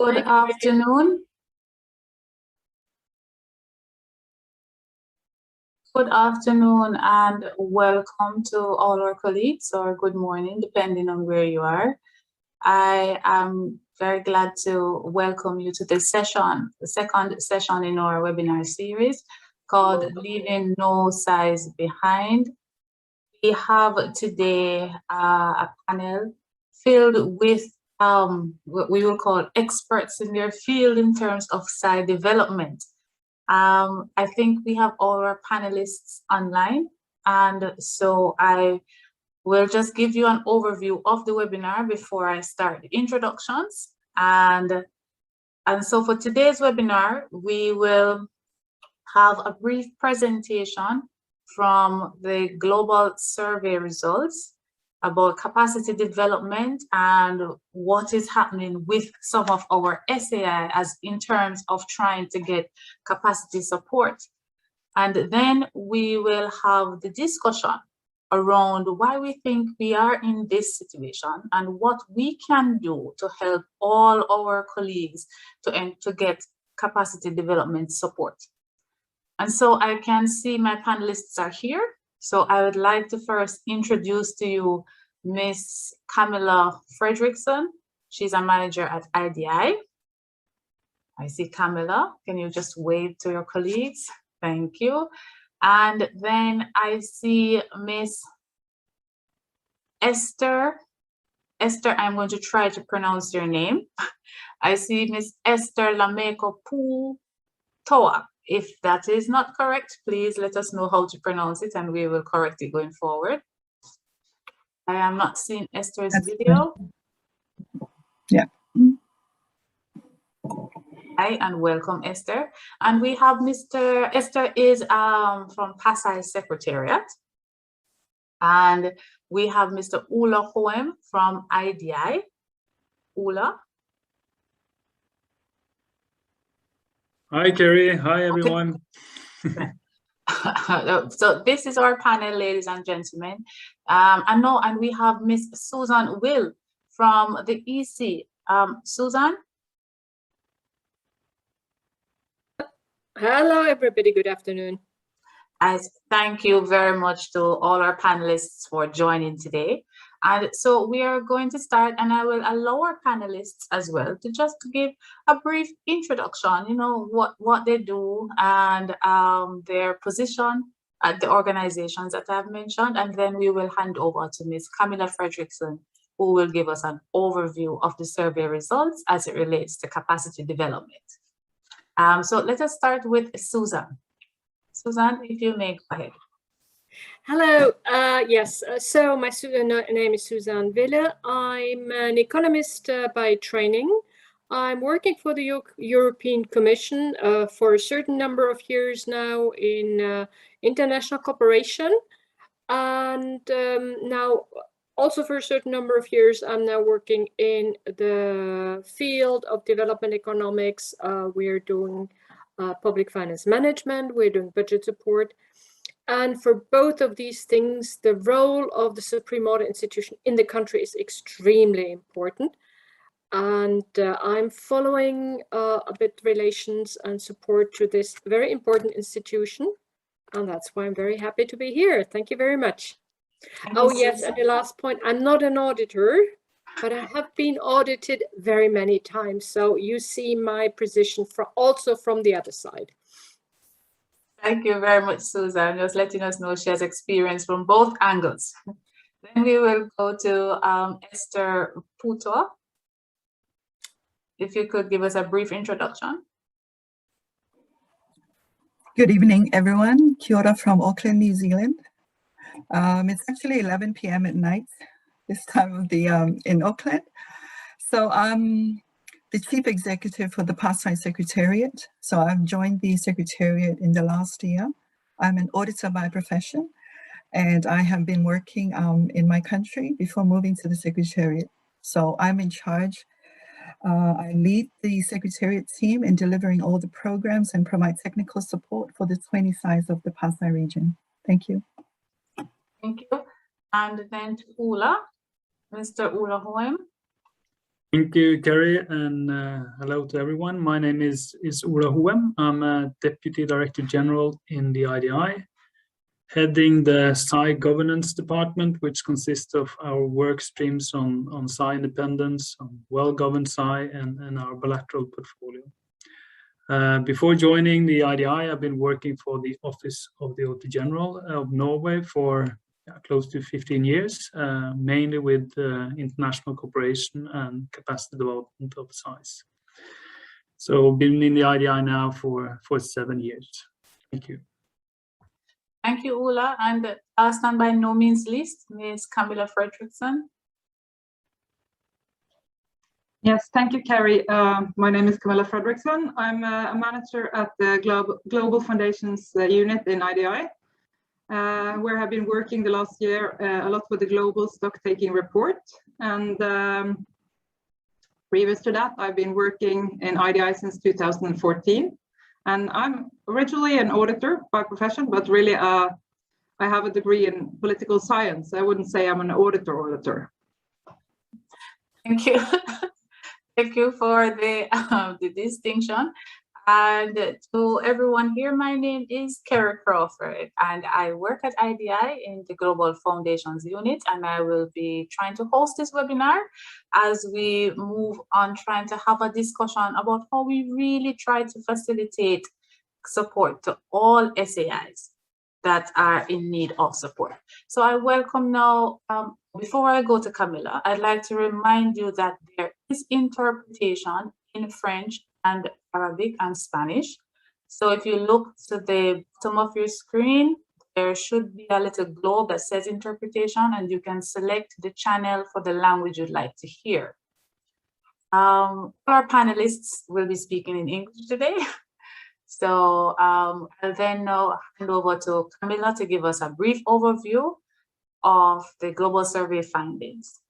Good afternoon. Good afternoon and welcome to all our colleagues, or good morning, depending on where you are. I am very glad to welcome you to this session, the second session in our webinar series called Leaving No SAIs Behind. We have today a panel filled with what we will call experts in their field in terms of SAI development. I think we have all our panelists online, and so I will just give you an overview of the webinar before I start the introductions. And so for today's webinar, we will have a brief presentation from the global survey results about capacity development and what is happening with some of our SAI as in terms of trying to get capacity support. And then we will have the discussion around why we think we are in this situation and what we can do to help all our colleagues to get capacity development support. And so I can see my panelists are here. So I would like to first introduce to you Miss Camilla Fredrickson. She's a manager at IDI. I see Camilla. Can you just wave to your colleagues? Thank you. And then I see Miss Esther. Esther, I'm going to try to pronounce your name. I see Miss Esther Lameko Putoa. If that is not correct, please let us know how to pronounce it and we will correct it going forward. I am not seeing Esther's video. Yeah. Hi, and welcome, Esther. And we have Esther is from PASAI Secretariat. And we have Mr. Ula Hoem from IDI. Ula. Hi, Kerry. Hi, everyone. Okay. So this is our panel, ladies and gentlemen. And we have Miss Susan Will from the EC. Susan? Hello, everybody. Good afternoon. Thank you very much to all our panelists for joining today. And so we are going to start, and I will allow our panelists as well to just give a brief introduction, you know, what they do and their position at the organizations that I've mentioned. And then we will hand over to Ms. Camilla Fredrickson, who will give us an overview of the survey results as it relates to capacity development. So let us start with Susan. Susan, if you may, go ahead. Hello. Yes. So my name is Susan Wille. I'm an economist by training. I'm working for the European Commission for a certain number of years now in international cooperation. And now also for a certain number of years, I'm now working in the field of development economics. We're doing public finance management. We're doing budget support. And for both of these things, the role of the Supreme Audit Institution in the country is extremely important. And I'm following a bit relations and support to this very important institution. And that's why I'm very happy to be here. Thank you very much. Oh, yes, and the last point, I'm not an auditor, but I have been audited very many times. So you see my position also from the other side. Thank you very much, Susan. Just letting us know she has experience from both angles. Then we will go to Esther Putoa. If you could give us a brief introduction. Good evening, everyone. Kia ora from Auckland, New Zealand. It's actually 11 p.m. at night this time of the in Auckland. So I'm the Chief Executive for the PASAI Secretariat. So I've joined the Secretariat in the last year. I'm an auditor by profession, and I have been working in my country before moving to the Secretariat. So I'm in charge. I lead the Secretariat team in delivering all the programs and provide technical support for the 20 SAIs of the PASAI region. Thank you. Thank you. And then to Ula, Mr. Ula Hoem. Thank you, Kerry, and hello to everyone. My name is Ola Hoem. I'm a Deputy Director General in the IDI, heading the SAI governance department, which consists of our work streams on SAI independence, on well-governed SAI, and our bilateral portfolio. Before joining the IDI, I've been working for the Office of the Auditor General of Norway for close to 15 years, mainly with international cooperation and capacity development of SAIs. So been in the IDI now for 7 years. Thank you. Thank you, Ola. And last and by no means least, Ms. Camilla Fredriksson. Yes, thank you, Kerry. My name is Camilla Fredriksson. I'm a manager at the Global Foundations unit in IDI, where I've been working the last year a lot with the Global Stock-Taking Report. And previous to that, I've been working in IDI since 2014. And I'm originally an auditor by profession, but really I have a degree in political science. I wouldn't say I'm an auditor. Thank you. Thank you for the distinction. And to everyone here, my name is Kerry Crawford, and I work at IDI in the Global Foundations unit, and I will be trying to host this webinar as we move on trying to have a discussion about how we really try to facilitate support to all SAIs that are in need of support. So I welcome now, before I go to Camilla, I'd like to remind you that there is interpretation in French and Arabic and Spanish. So if you look to the bottom of your screen, there should be a little globe that says interpretation, and you can select the channel for the language you'd like to hear. All our panelists will be speaking in English today. So I'll then now hand over to Camilla to give us a brief overview of the global survey findings.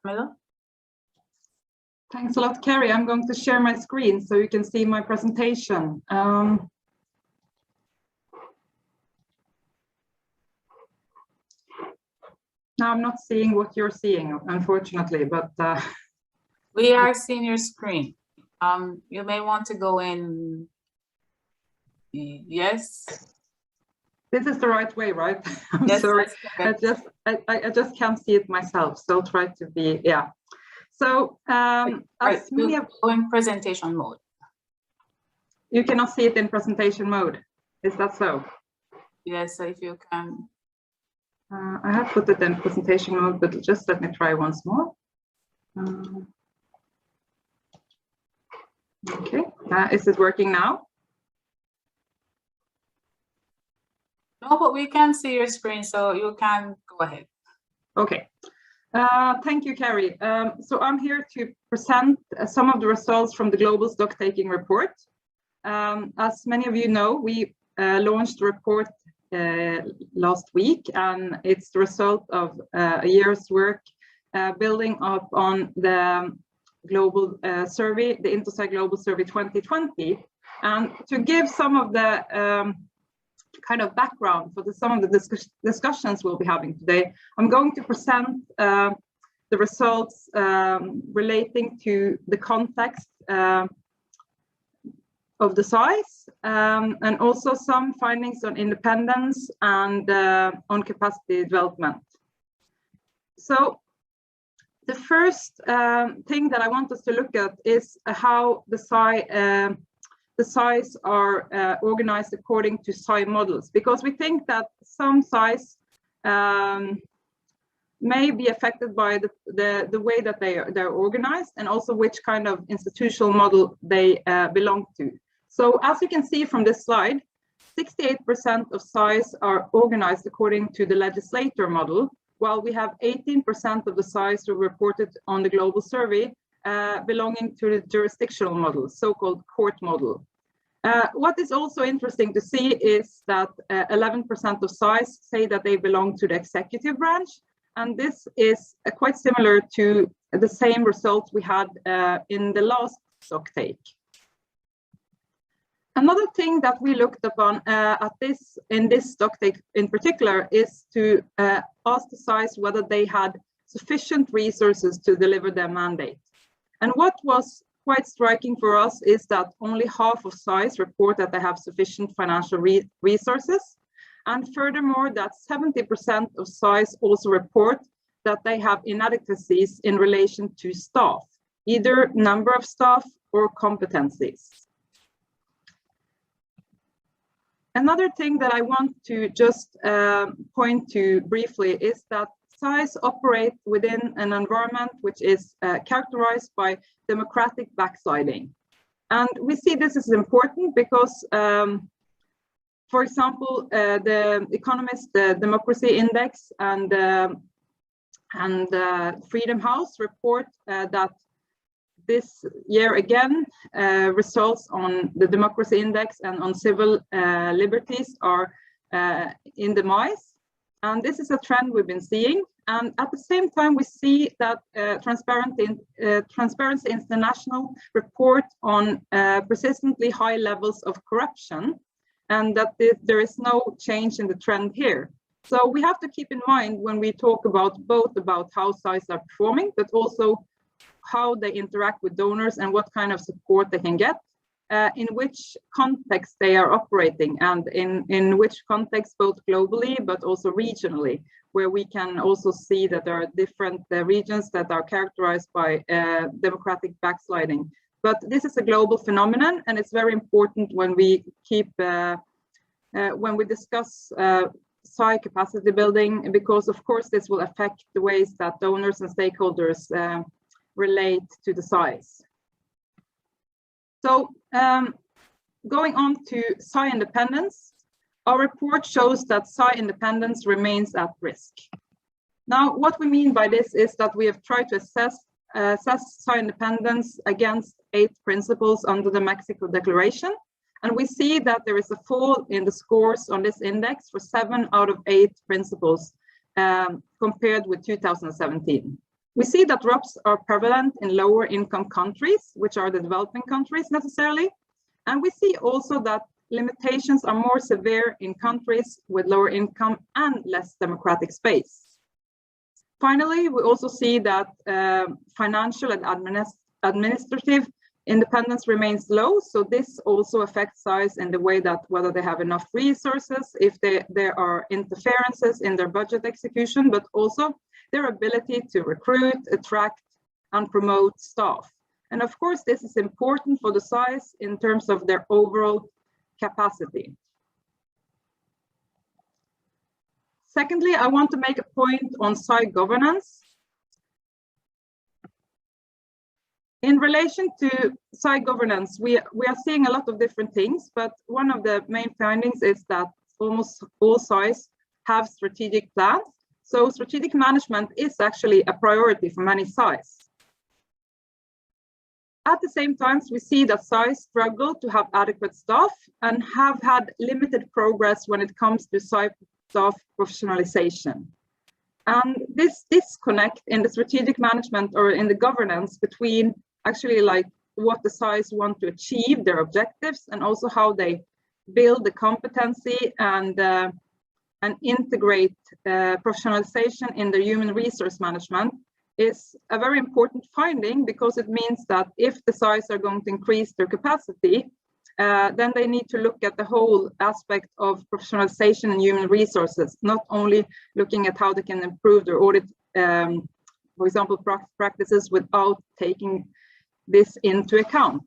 Camilla? Thanks a lot, Kerry. I'm going to share my screen so you can see my presentation. Now I'm not seeing what you're seeing, unfortunately, but we are seeing your screen. You may want to go in. Yes. This is the right way, right? I'm yes, sorry. I just can't see it myself. So I'll try to be, yeah. So right, go in presentation mode. You cannot see it in presentation mode. Is that so? Yes, so if you can. I have put it in presentation mode, but just let me try once more. Okay, is it working now? No, but we can see your screen, so you can go ahead. Okay. Thank you, Kerry. So I'm here to present some of the results from the Global Stock-Taking Report. As many of you know, we launched the report last week, and it's the result of a year's work building up on the global survey, the INTOSAI Global Survey 2020. And to give some of the kind of background for some of the discussions we'll be having today, I'm going to present the results relating to the context of the SAIs, and also some findings on independence and on capacity development. So the first thing that I want us to look at is how the SAIs are organized according to SAI models, because we think that some SAIs may be affected by the way that they're organized, and also which kind of institutional model they belong to. So as you can see from this slide, 68% of SAIs are organized according to the legislator model, while we have 18% of the SAIs who reported on the global survey belonging to the jurisdictional model, so-called court model. What is also interesting to see is that 11% of SAIs say that they belong to the executive branch, and this is quite similar to the same results we had in the last stocktake. Another thing that we looked upon in this stocktake in particular is to ask the SAIs whether they had sufficient resources to deliver their mandate. And what was quite striking for us is that only half of SAIs report that they have sufficient financial resources. And furthermore, that 70% of SAIs also report that they have inadequacies in relation to staff, either number of staff or competencies. Another thing that I want to just point to briefly is that SAIs operate within an environment which is characterized by democratic backsliding. And we see this is important because, for example, the Economist, the Democracy Index and Freedom House report that this year again, results on the Democracy Index and on civil liberties are in demise. And this is a trend we've been seeing. And at the same time, we see that Transparency International report on persistently high levels of corruption, and that there is no change in the trend here. So we have to keep in mind when we talk about both about how SAIs are performing, but also how they interact with donors and what kind of support they can get, in which context they are operating, and in which context both globally but also regionally, where we can also see that there are different regions that are characterized by democratic backsliding. But this is a global phenomenon, and it's very important when we when we discuss SAI capacity building, because of course this will affect the ways that donors and stakeholders relate to the SAIs. So going on to SAI independence, our report shows that SAI independence remains at risk. Now, what we mean by this is that we have tried to assess SAI independence against 8 principles under the Mexico Declaration. And we see that there is a fall in the scores on this index for 7 out of 8 principles compared with 2017. We see that ROPs are prevalent in lower income countries, which are the developing countries necessarily. And we see also that limitations are more severe in countries with lower income and less democratic space. Finally, we also see that financial and administrative independence remains low. So this also affects SAIs in the way that whether they have enough resources, if there are interferences in their budget execution, but also their ability to recruit, attract, and promote staff. And of course, this is important for the SAIs in terms of their overall capacity. Secondly, I want to make a point on SAI governance. In relation to SAI governance, we are seeing a lot of different things, but one of the main findings is that almost all SAIs have strategic plans. So strategic management is actually a priority for many SAIs. At the same time, we see that SAIs struggle to have adequate staff and have had limited progress when it comes to SAI staff professionalization. And this disconnect in the strategic management or in the governance between actually like what the SAIs want to achieve, their objectives, and also how they build the competency and integrate professionalization in their human resource management is a very important finding, because it means that if the SAIs are going to increase their capacity, then they need to look at the whole aspect of professionalization and human resources, not only looking at how they can improve their audit, for example, practices without taking this into account.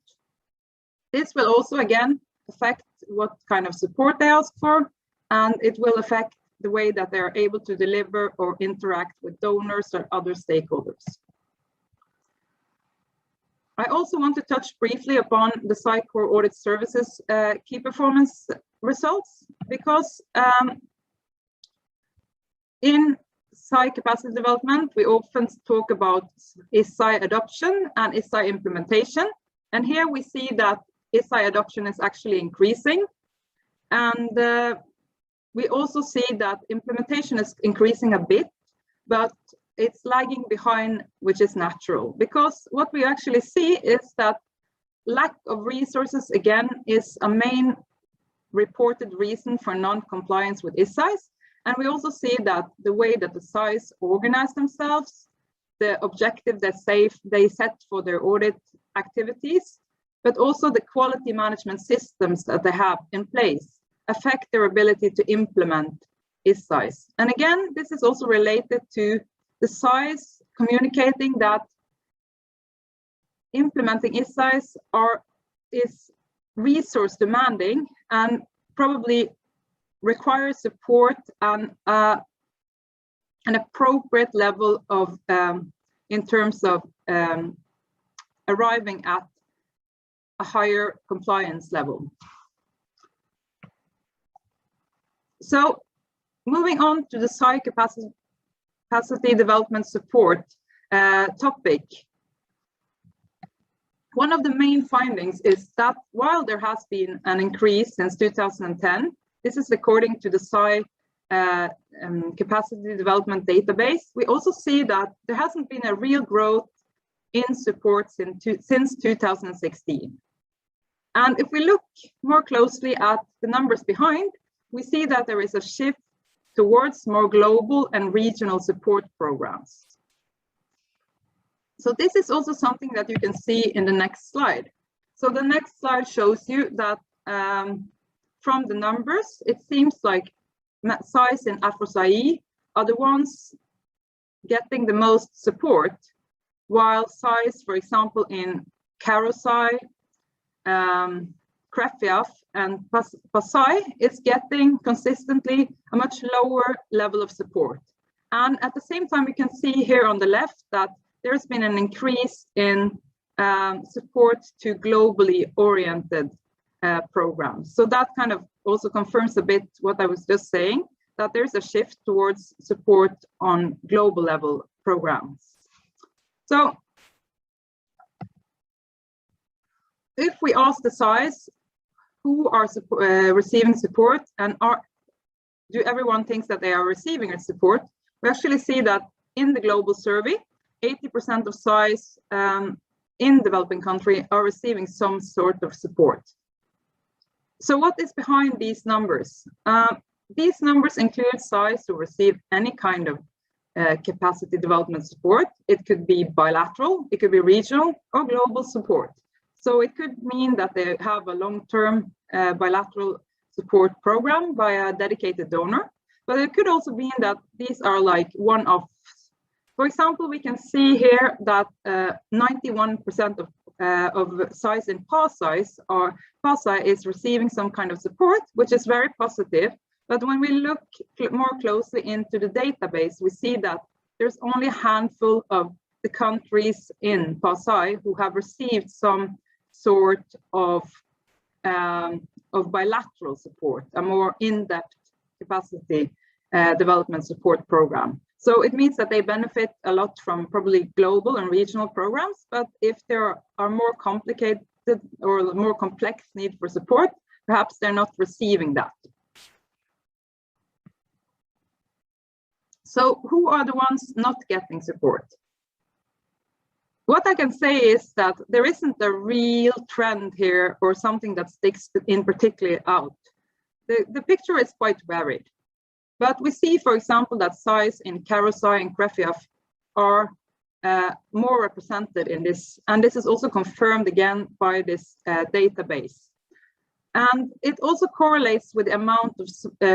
This will also, again, affect what kind of support they ask for, and it will affect the way that they are able to deliver or interact with donors or other stakeholders. I also want to touch briefly upon the SAI Core Audit Services key performance results, because in SAI capacity development, we often talk about SAI adoption and SAI implementation. And here we see that SAI adoption is actually increasing. And we also see that implementation is increasing a bit, but it's lagging behind, which is natural, because what we actually see is that lack of resources, again, is a main reported reason for non-compliance with SAIs. And we also see that the way that the SAIs organize themselves the objective that they set for their audit activities, but also the quality management systems that they have in place affect their ability to implement SAIs. And again, this is also related to the SAIs communicating that implementing SAIs is resource demanding and probably requires support and an appropriate level of in terms of arriving at a higher compliance level. So moving on to the SAI capacity development support topic. One of the main findings is that while there has been an increase since 2010, this is according to the SAI capacity development database, we also see that there hasn't been a real growth in support since 2016. And if we look more closely at the numbers behind, we see that there is a shift towards more global and regional support programs. So this is also something that you can see in the next slide. So the next slide shows you that from the numbers, it seems like SAIs in AfroSAI are the ones getting the most support, while SAIs, for example, in CAROSAI, CREFIAF, and PASAI is getting consistently a much lower level of support. And at the same time, we can see here on the left that there's been an increase in support to globally oriented programs. So that kind of also confirms a bit what I was just saying, that there's a shift towards support on global level programs. So if we ask the SAIs who are receiving support and do everyone thinks that they are receiving support, we actually see that in the global survey, 80% of SAIs in developing countries are receiving some sort of support. So what is behind these numbers? These numbers include SAIs who receive any kind of capacity development support. It could be bilateral, it could be regional or global support. So it could mean that they have a long-term bilateral support program by a dedicated donor, but it could also mean that these are like one-offs. For example, we can see here that 91% of SAIs in PASAI is receiving some kind of support, which is very positive. But when we look more closely into the database, we see that there's only a handful of the countries in PASAI who have received some sort of bilateral support, a more in-depth capacity development support program. So it means that they benefit a lot from probably global and regional programs, but if there are more complicated or more complex need for support, perhaps they're not receiving that. So who are the ones not getting support? What I can say is that there isn't a real trend here or something that sticks in particular out. The picture is quite varied. But we see, for example, that SAIs in CAROSAI and CREFIAF are more represented in this. And this is also confirmed again by this database. And it also correlates with the amount of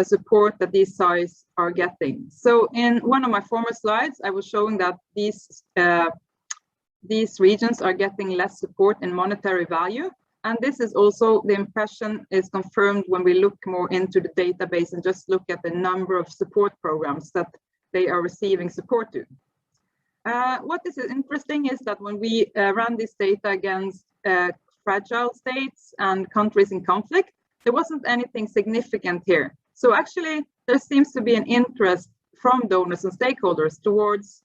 support that these SAIs are getting. So in one of my former slides, I was showing that these regions are getting less support in monetary value. And this is also, the impression is confirmed when we look more into the database and just look at the number of support programs that they are receiving support to. What is interesting is that when we ran this data against fragile states and countries in conflict, there wasn't anything significant here. So actually, there seems to be an interest from donors and stakeholders towards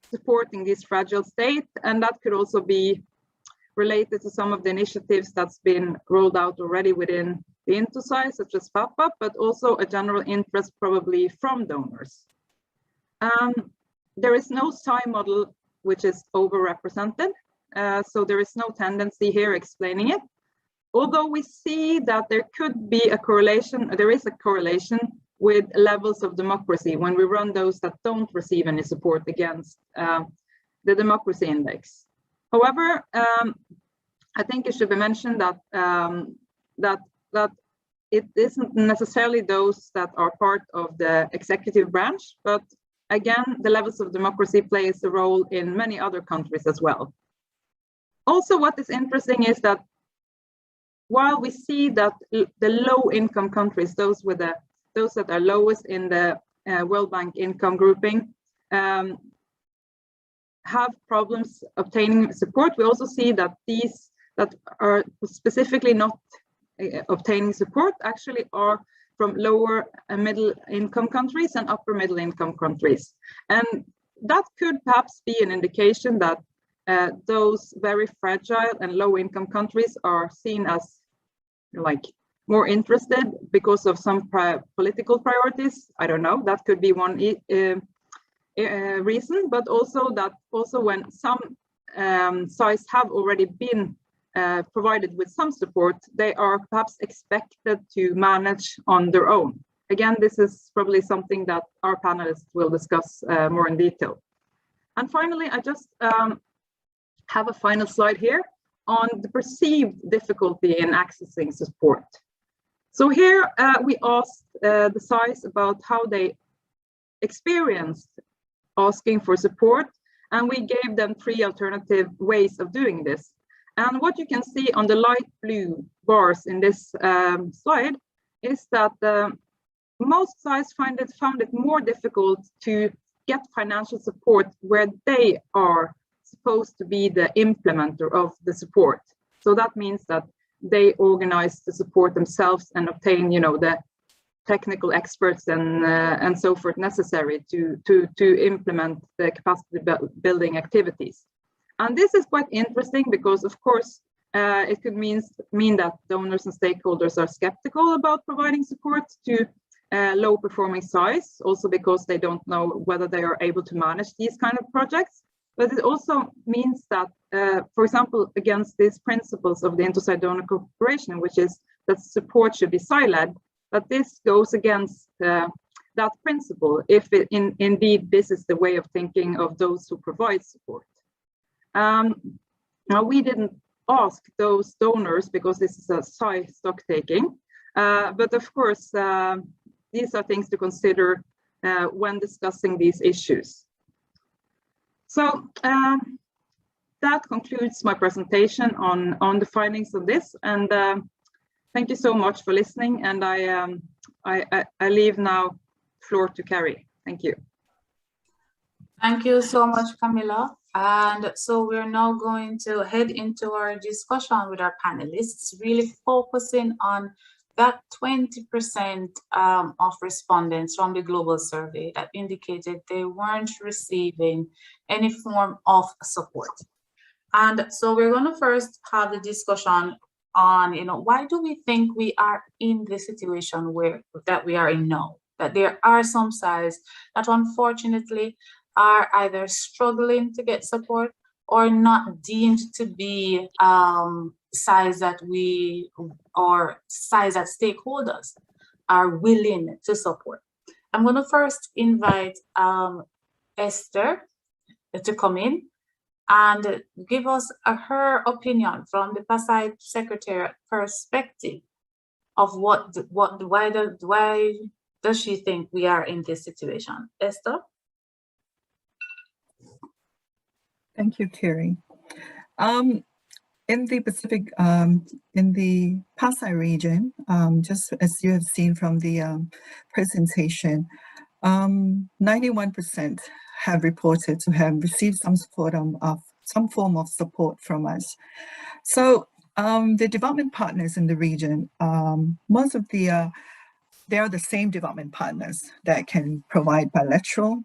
supporting this fragile state, and that could also be related to some of the initiatives that's been rolled out already within the INTOSAI, such as FAPAP, but also a general interest probably from donors. There is no SAI model which is overrepresented, so there is no tendency here explaining it. Although we see that there could be a correlation, there is a correlation with levels of democracy when we run those that don't receive any support against the democracy index. However, I think it should be mentioned that that it isn't necessarily those that are part of the executive branch, but again, the levels of democracy plays a role in many other countries as well. Also, what is interesting is that while we see that the low-income countries, those that are lowest in the World Bank income grouping, have problems obtaining support, we also see that these that are specifically not obtaining support actually are from lower and middle income countries and upper middle income countries. And that could perhaps be an indication that those very fragile and low income countries are seen as like more interested because of some political priorities. I don't know, that could be one reason, but also that when some SAIs have already been provided with some support, they are perhaps expected to manage on their own. Again, this is probably something that our panelists will discuss more in detail. And finally, I just have a final slide here on the perceived difficulty in accessing support. So here we asked the SAIs about how they experienced asking for support, and we gave them 3 alternative ways of doing this. And what you can see on the light blue bars in this slide is that most SAIs found it more difficult to get financial support where they are supposed to be the implementer of the support. So that means that they organize the support themselves and obtain, the technical experts and so forth necessary to implement the capacity building activities. And this is quite interesting because, of course, it could mean that donors and stakeholders are skeptical about providing support to low-performing SAIs, also because they don't know whether they are able to manage these kind of projects. But it also means that, for example, against these principles of the INTOSAI-Donor cooperation, which is that support should be SAI-led, that this goes against that principle if indeed this is the way of thinking of those who provide support. Now, we didn't ask those donors because this is a SAI stock taking, but of course, these are things to consider when discussing these issues. So that concludes my presentation on the findings of this, and thank you so much for listening, and I leave now floor to Carrie. Thank you. Thank you so much, Camilla. And so we're now going to head into our discussion with our panelists, really focusing on that 20% of respondents from the global survey that indicated they weren't receiving any form of support. And so we're going to first have the discussion on, why do we think we are in the situation that we are in now? That there are some SAIs that unfortunately are either struggling to get support or not deemed to be SAIs that SAIs that stakeholders are willing to support. I'm going to first invite Esther to come in and give us her opinion from the PASAI Secretariat perspective of why does she think we are in this situation? Esther? Thank you, Carrie. In the Pacific, in the PASAI region, just as you have seen from the presentation, 91% have reported to have received some form of support from us. So the development partners in the region, most of they are the same development partners that can provide bilateral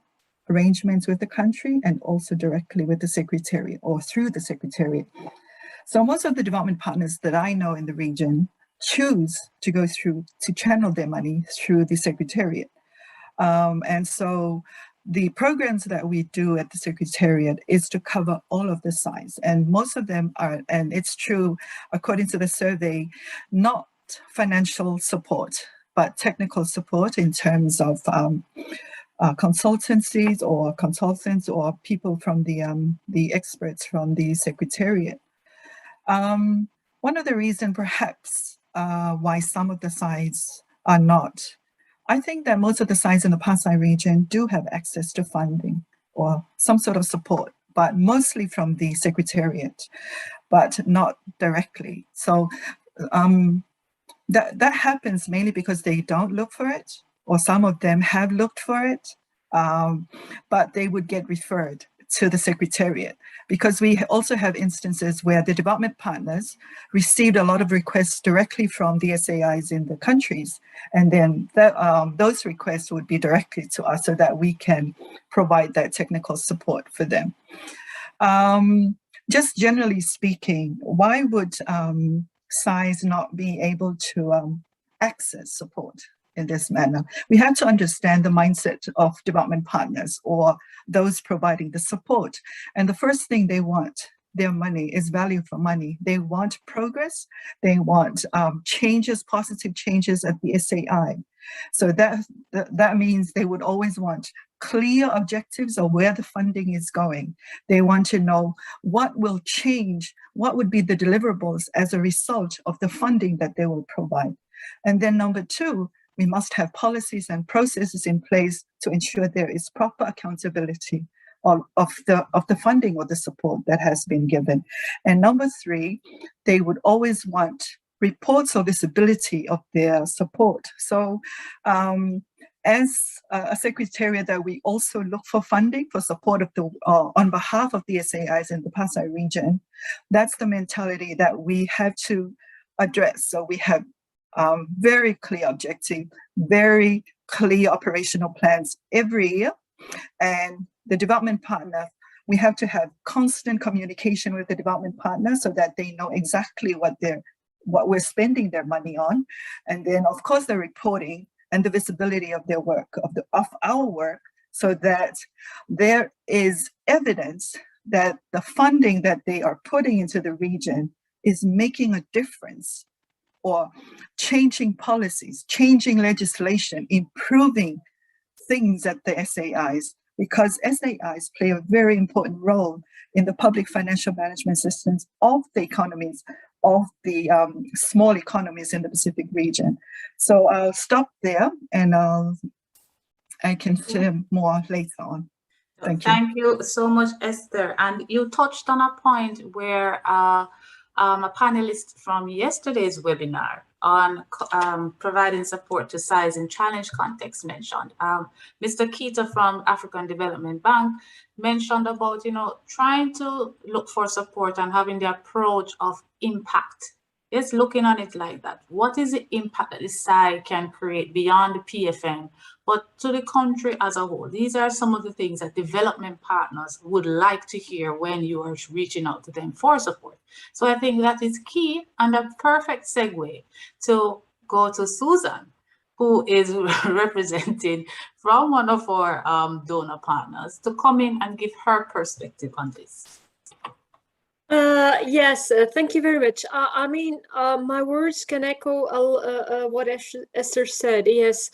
arrangements with the country and also directly with the Secretariat or through the Secretariat. So most of the development partners that I know in the region choose to go through, to channel their money through the Secretariat. And so the programs that we do at the Secretariat is to cover all of the SAIs. And most of them are, and it's true, according to the survey, not financial support. but technical support in terms of consultancies or consultants or people from the experts from the Secretariat. One of the reasons perhaps why some of the SAIs are not, I think that most of the SAIs in the Pasai region do have access to funding or some sort of support, but mostly from the Secretariat, but not directly. So that happens mainly because they don't look for it, or some of them have looked for it, but they would get referred to the Secretariat, because we also have instances where the development partners received a lot of requests directly from the SAIs in the countries, and then those requests would be directly to us so that we can provide that technical support for them. Just generally speaking, why would SAIs not be able to access support in this manner? We have to understand the mindset of development partners or those providing the support. And the first thing they want, their money, is value for money. They want progress. They want changes, positive changes at the SAI. So that means they would always want clear objectives of where the funding is going. They want to know what will change, what would be the deliverables as a result of the funding that they will provide. And then number two, we must have policies and processes in place to ensure there is proper accountability of the funding or the support that has been given. And number three, they would always want reports or visibility of their support. So as a secretariat, that we also look for funding for support of the on behalf of the SAIs in the Pasai region. That's the mentality that we have to address. So we have very clear objective, very clear operational plans every year. And the development partner, we have to have constant communication with the development partner so that they know exactly what we're spending their money on. And then of course the reporting and the visibility of their work, of our work, so that there is evidence that the funding that they are putting into the region is making a difference, or changing policies, changing legislation, improving things at the SAIs, because SAIs play a very important role in the public financial management systems of the economies, of the small economies in the Pacific region. So I'll stop there, and I can share more later on. Thank you. Thank you so much, Esther. And you touched on a point where a panelist from yesterday's webinar on providing support to SAIs in challenge context mentioned. Mr. Keita from African Development Bank mentioned about, trying to look for support and having the approach of impact. Yes, looking on it like that. What is the impact that the SAI can create beyond the PFM, but to the country as a whole? These are some of the things that development partners would like to hear when you are reaching out to them for support. So I think that is key, and a perfect segue to go to Susan, who is representing from one of our donor partners, to come in and give her perspective on this. Yes, thank you very much. I mean, my words can echo what Esther said. Yes,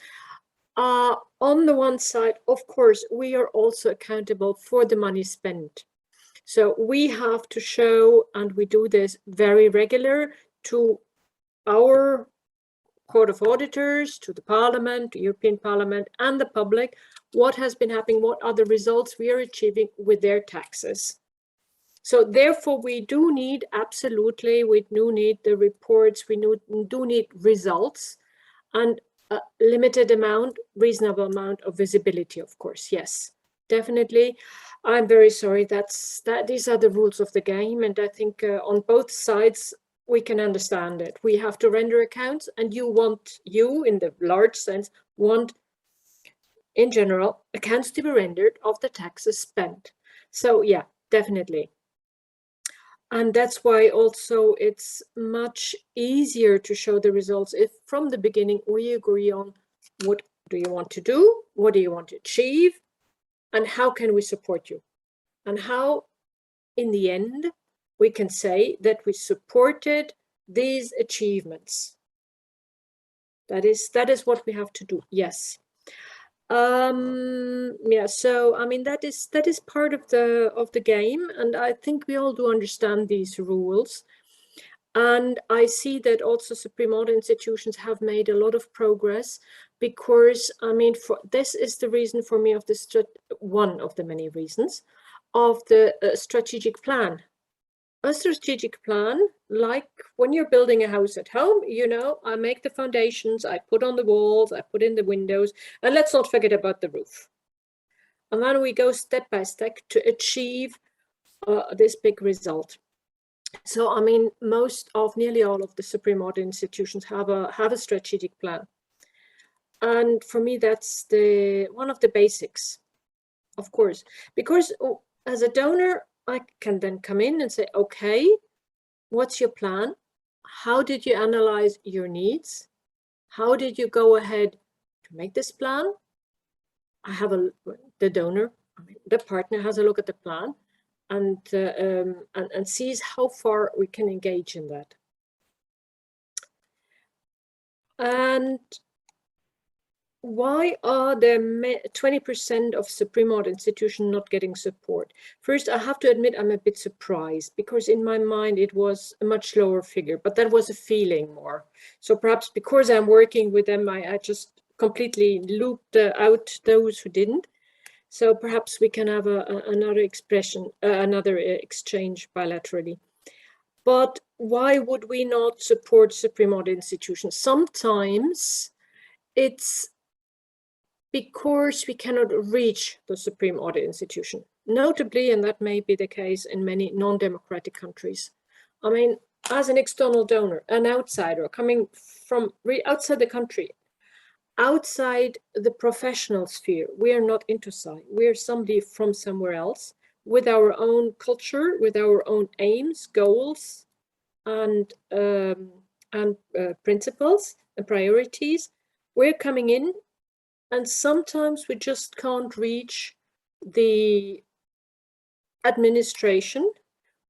on the one side, of course, we are also accountable for the money spent. So we have to show, and we do this very regular, to our Court of Auditors, to the Parliament, European Parliament, and the public, what has been happening, what are the results we are achieving with their taxes. So therefore, we do need, absolutely, we do need the reports, we do need results, and a limited amount, reasonable amount of visibility, of course, yes, definitely. I'm very sorry, these are the rules of the game, and I think on both sides, we can understand it. We have to render accounts, and you in the large sense, want, in general, accounts to be rendered of the taxes spent. So yeah, definitely. And that's why also it's much easier to show the results if from the beginning we agree on what do you want to do, what do you want to achieve, and how can we support you, and how in the end we can say that we supported these achievements. That is what we have to do. Yes. Yeah. So I mean that is part of the game, and I think we all do understand these rules. And I see that also Supreme Audit institutions have made a lot of progress, because I mean, this is the reason for me of the one of the many reasons of the strategic plan. A strategic plan, like when you're building a house at home, you know, I make the foundations, I put on the walls, I put in the windows, and let's not forget about the roof. And then we go step by step to achieve this big result. So, I mean, nearly all of the Supreme Audit institutions have a strategic plan. And for me, that's one of the basics, of course, because as a donor, I can then come in and say, okay, what's your plan? How did you analyze your needs? How did you go ahead to make this plan? I have the donor, the partner has a look at the plan and sees how far we can engage in that. And why are there 20% of Supreme Audit institutions not getting support? First, I have to admit I'm a bit surprised, because in my mind it was a much lower figure, but that was a feeling more. So perhaps because I'm working with them, I just completely looped out those who didn't. So perhaps we can have another exchange bilaterally. But why would we not support Supreme Audit institutions? Sometimes it's because we cannot reach the Supreme Audit institution. Notably, and that may be the case in many non-democratic countries. I mean, as an external donor, an outsider coming from outside the country, outside the professional sphere, we are not INTOSAI. We are somebody from somewhere else with our own culture, with our own aims, goals, and principles and priorities. We're coming in, and sometimes we just can't reach the administration.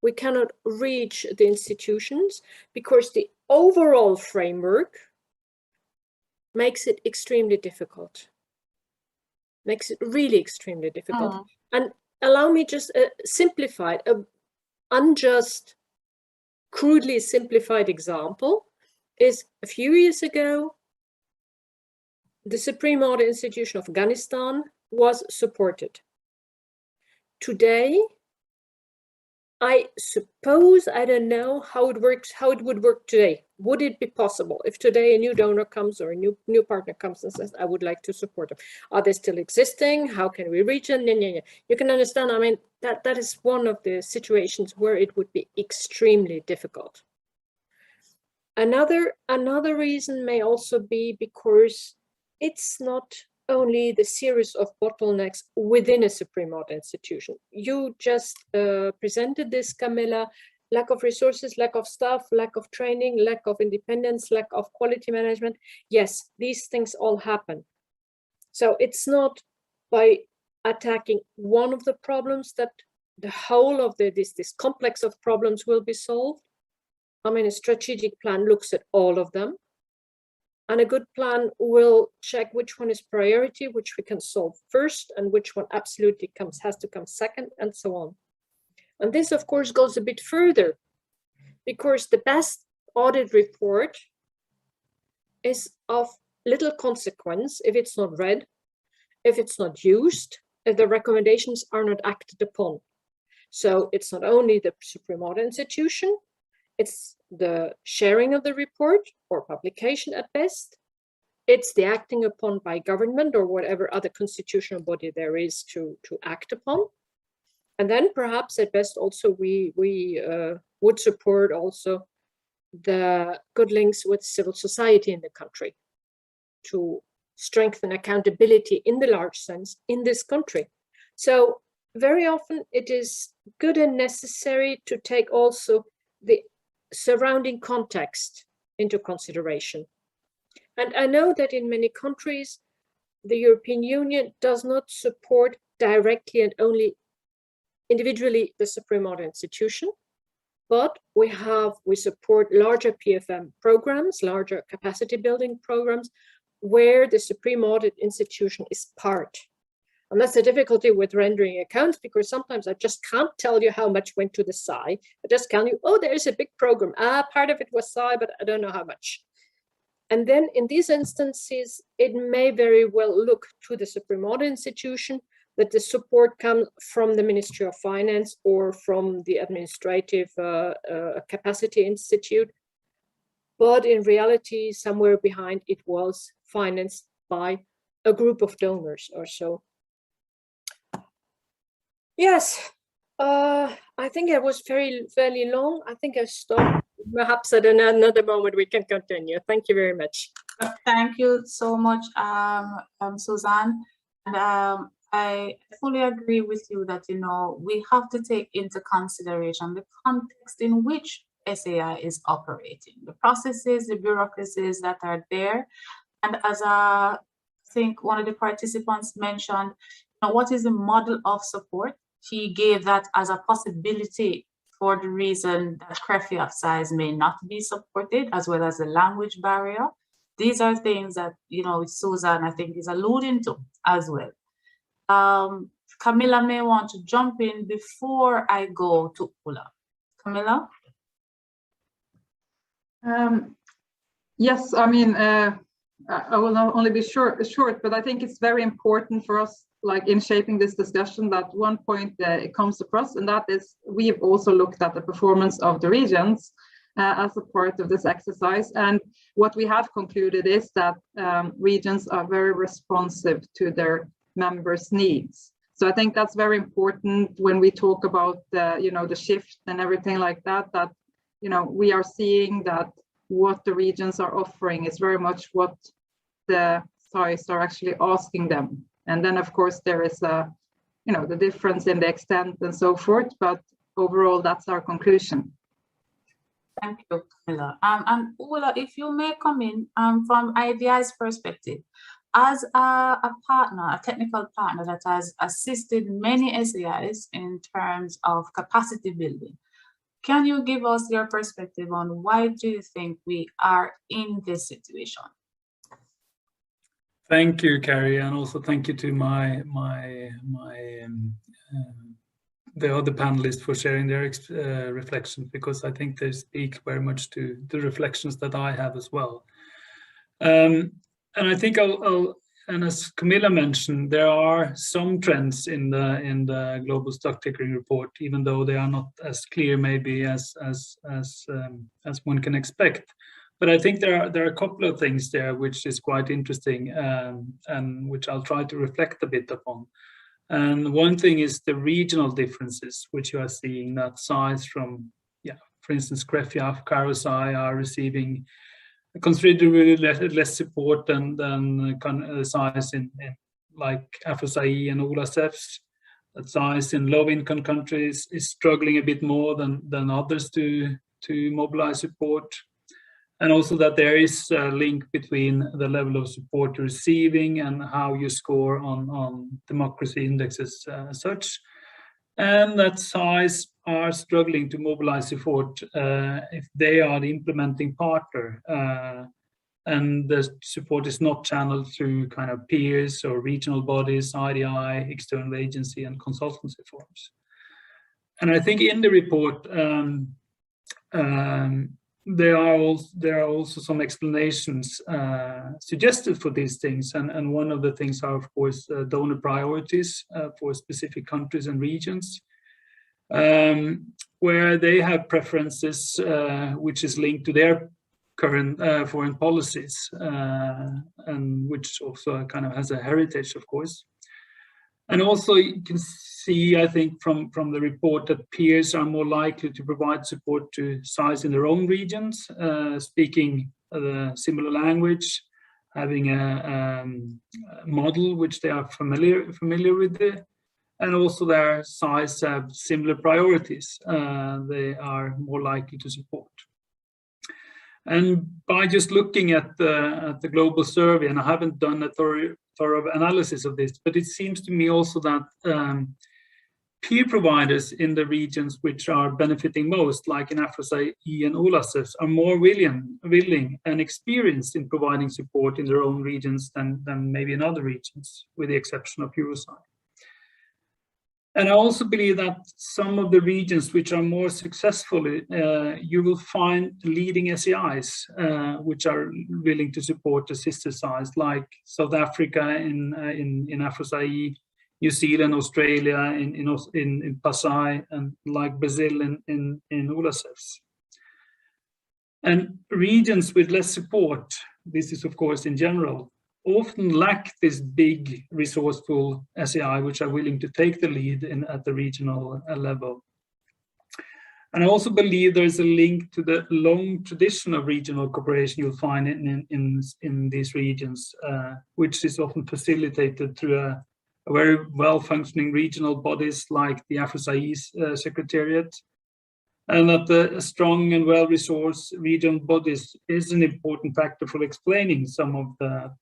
We cannot reach the institutions because the overall framework makes it extremely difficult. Makes it really extremely difficult. And allow me just simplified, unjust, crudely simplified example is a few years ago, the Supreme Audit Institution of Afghanistan was supported. Today, I suppose, I don't know how it works, how it would work today. Would it be possible if today a new donor comes or a new partner comes and says, I would like to support them? Are they still existing? How can we reach them? You can understand, I mean, that is one of the situations where it would be extremely difficult. Another reason may also be because it's not only the series of bottlenecks within a Supreme Audit institution. You just presented this, Camilla: lack of resources, lack of staff, lack of training, lack of independence, lack of quality management. Yes, these things all happen. So it's not by attacking one of the problems that the whole of this complex of problems will be solved. I mean, a strategic plan looks at all of them. And a good plan will check which one is priority, which we can solve first, and which one absolutely has to come second, and so on. And this, of course, goes a bit further, because the best audit report is of little consequence if it's not read, if it's not used, if the recommendations are not acted upon. So it's not only the Supreme Audit institution, it's the sharing of the report or publication at best. It's the acting upon by government or whatever other constitutional body there is to act upon. And then perhaps at best also we would support also the good links with civil society in the country to strengthen accountability in the large sense in this country. So very often it is good and necessary to take also the surrounding context into consideration. And I know that in many countries, the European Union does not support directly and only individually the Supreme Audit institution. but we support larger PFM programs, larger capacity building programs, where the Supreme Audit Institution is part. And that's the difficulty with rendering accounts, because sometimes I just can't tell you how much went to the SAI. I just tell you, oh, there is a big program. Part of it was SAI, but I don't know how much. And then in these instances, it may very well look to the Supreme Audit Institution that the support comes from the Ministry of Finance or from the Administrative Capacity Institute. But in reality, somewhere behind, it was financed by a group of donors or so. Yes, I think it was fairly long. I think I stopped. Perhaps at another moment we can continue. Thank you very much. Thank you so much, Suzanne. And I fully agree with you that, you know, we have to take into consideration the context in which SAI is operating, the processes, the bureaucracies that are there. And as I think one of the participants mentioned, you know, what is the model of support? He gave that as a possibility for the reason that CREFI SAIs may not be supported, as well as the language barrier. These are things that, you know, Susan, I think, is alluding to as well. Camilla may want to jump in before I go to Ula. Camilla? Yes, I mean, I will not only be short, but I think it's very important for us, like in shaping this discussion, that one point it comes across, and that is we've also looked at the performance of the regions as a part of this exercise. And what we have concluded is that regions are very responsive to their members' needs. So I think that's very important when we talk about the, you know, the shift and everything like that, that, you know, we are seeing that what the regions are offering is very much what the SAIs are actually asking them. And then, of course, there is a, you know, the difference in the extent and so forth, but overall, that's our conclusion. Thank you, Camilla. And Ula, if you may come in from IDI's perspective, as a partner, a technical partner that has assisted many SAIs in terms of capacity building, can you give us your perspective on why do you think we are in this situation? Thank you, Carrie, and also thank you to the other panelists for sharing their reflections, because I think they speak very much to the reflections that I have as well. And I think and as Camilla mentioned, there are some trends in the global stock taking report, even though they are not as clear maybe as one can expect. But I think there are a couple of things there which is quite interesting, and which I'll try to reflect a bit upon. And one thing is the regional differences, which you are seeing that SAIs from, for instance, CREFI, Afkaro SAI are receiving considerably less support than SAIs in like AFSAI and ULASEFs. That SAIs in low-income countries is struggling a bit more than others to mobilize support. And also that there is a link between the level of support you're receiving and how you score on democracy indexes as such. And that SAIs are struggling to mobilize support if they are the implementing partner, and the support is not channeled through kind of peers or regional bodies, IDI, external agency, and consultancy forums. And I think in the report, there are also some explanations suggested for these things, and one of the things are, of course, donor priorities for specific countries and regions, where they have preferences which is linked to their current foreign policies, and which also kind of has a heritage, of course. And also you can see, I think, from the report that peers are more likely to provide support to SAIs in their own regions, speaking a similar language, having a model which they are familiar with, and also their SAIs have similar priorities. They are more likely to support. And by just looking at the global survey, and I haven't done a thorough analysis of this, but it seems to me also that peer providers in the regions which are benefiting most, like in INTOSAI and OLASEFs, are more willing and experienced in providing support in their own regions than maybe in other regions, with the exception of EUROSAI. And I also believe that some of the regions which are more successful, you will find leading SAIs which are willing to support the sister SAIs, like South Africa in INTOSAI, New Zealand, Australia in INTOSAI, and like Brazil in OLASEFs. And regions with less support, this is of course in general, often lack this big resourceful SAI which are willing to take the lead at the regional level. And I also believe there is a link to the long tradition of regional cooperation you'll find in these regions, which is often facilitated through a very well-functioning regional bodies like the SAIs Secretariat, and that the strong and well-resourced regional bodies is an important factor for explaining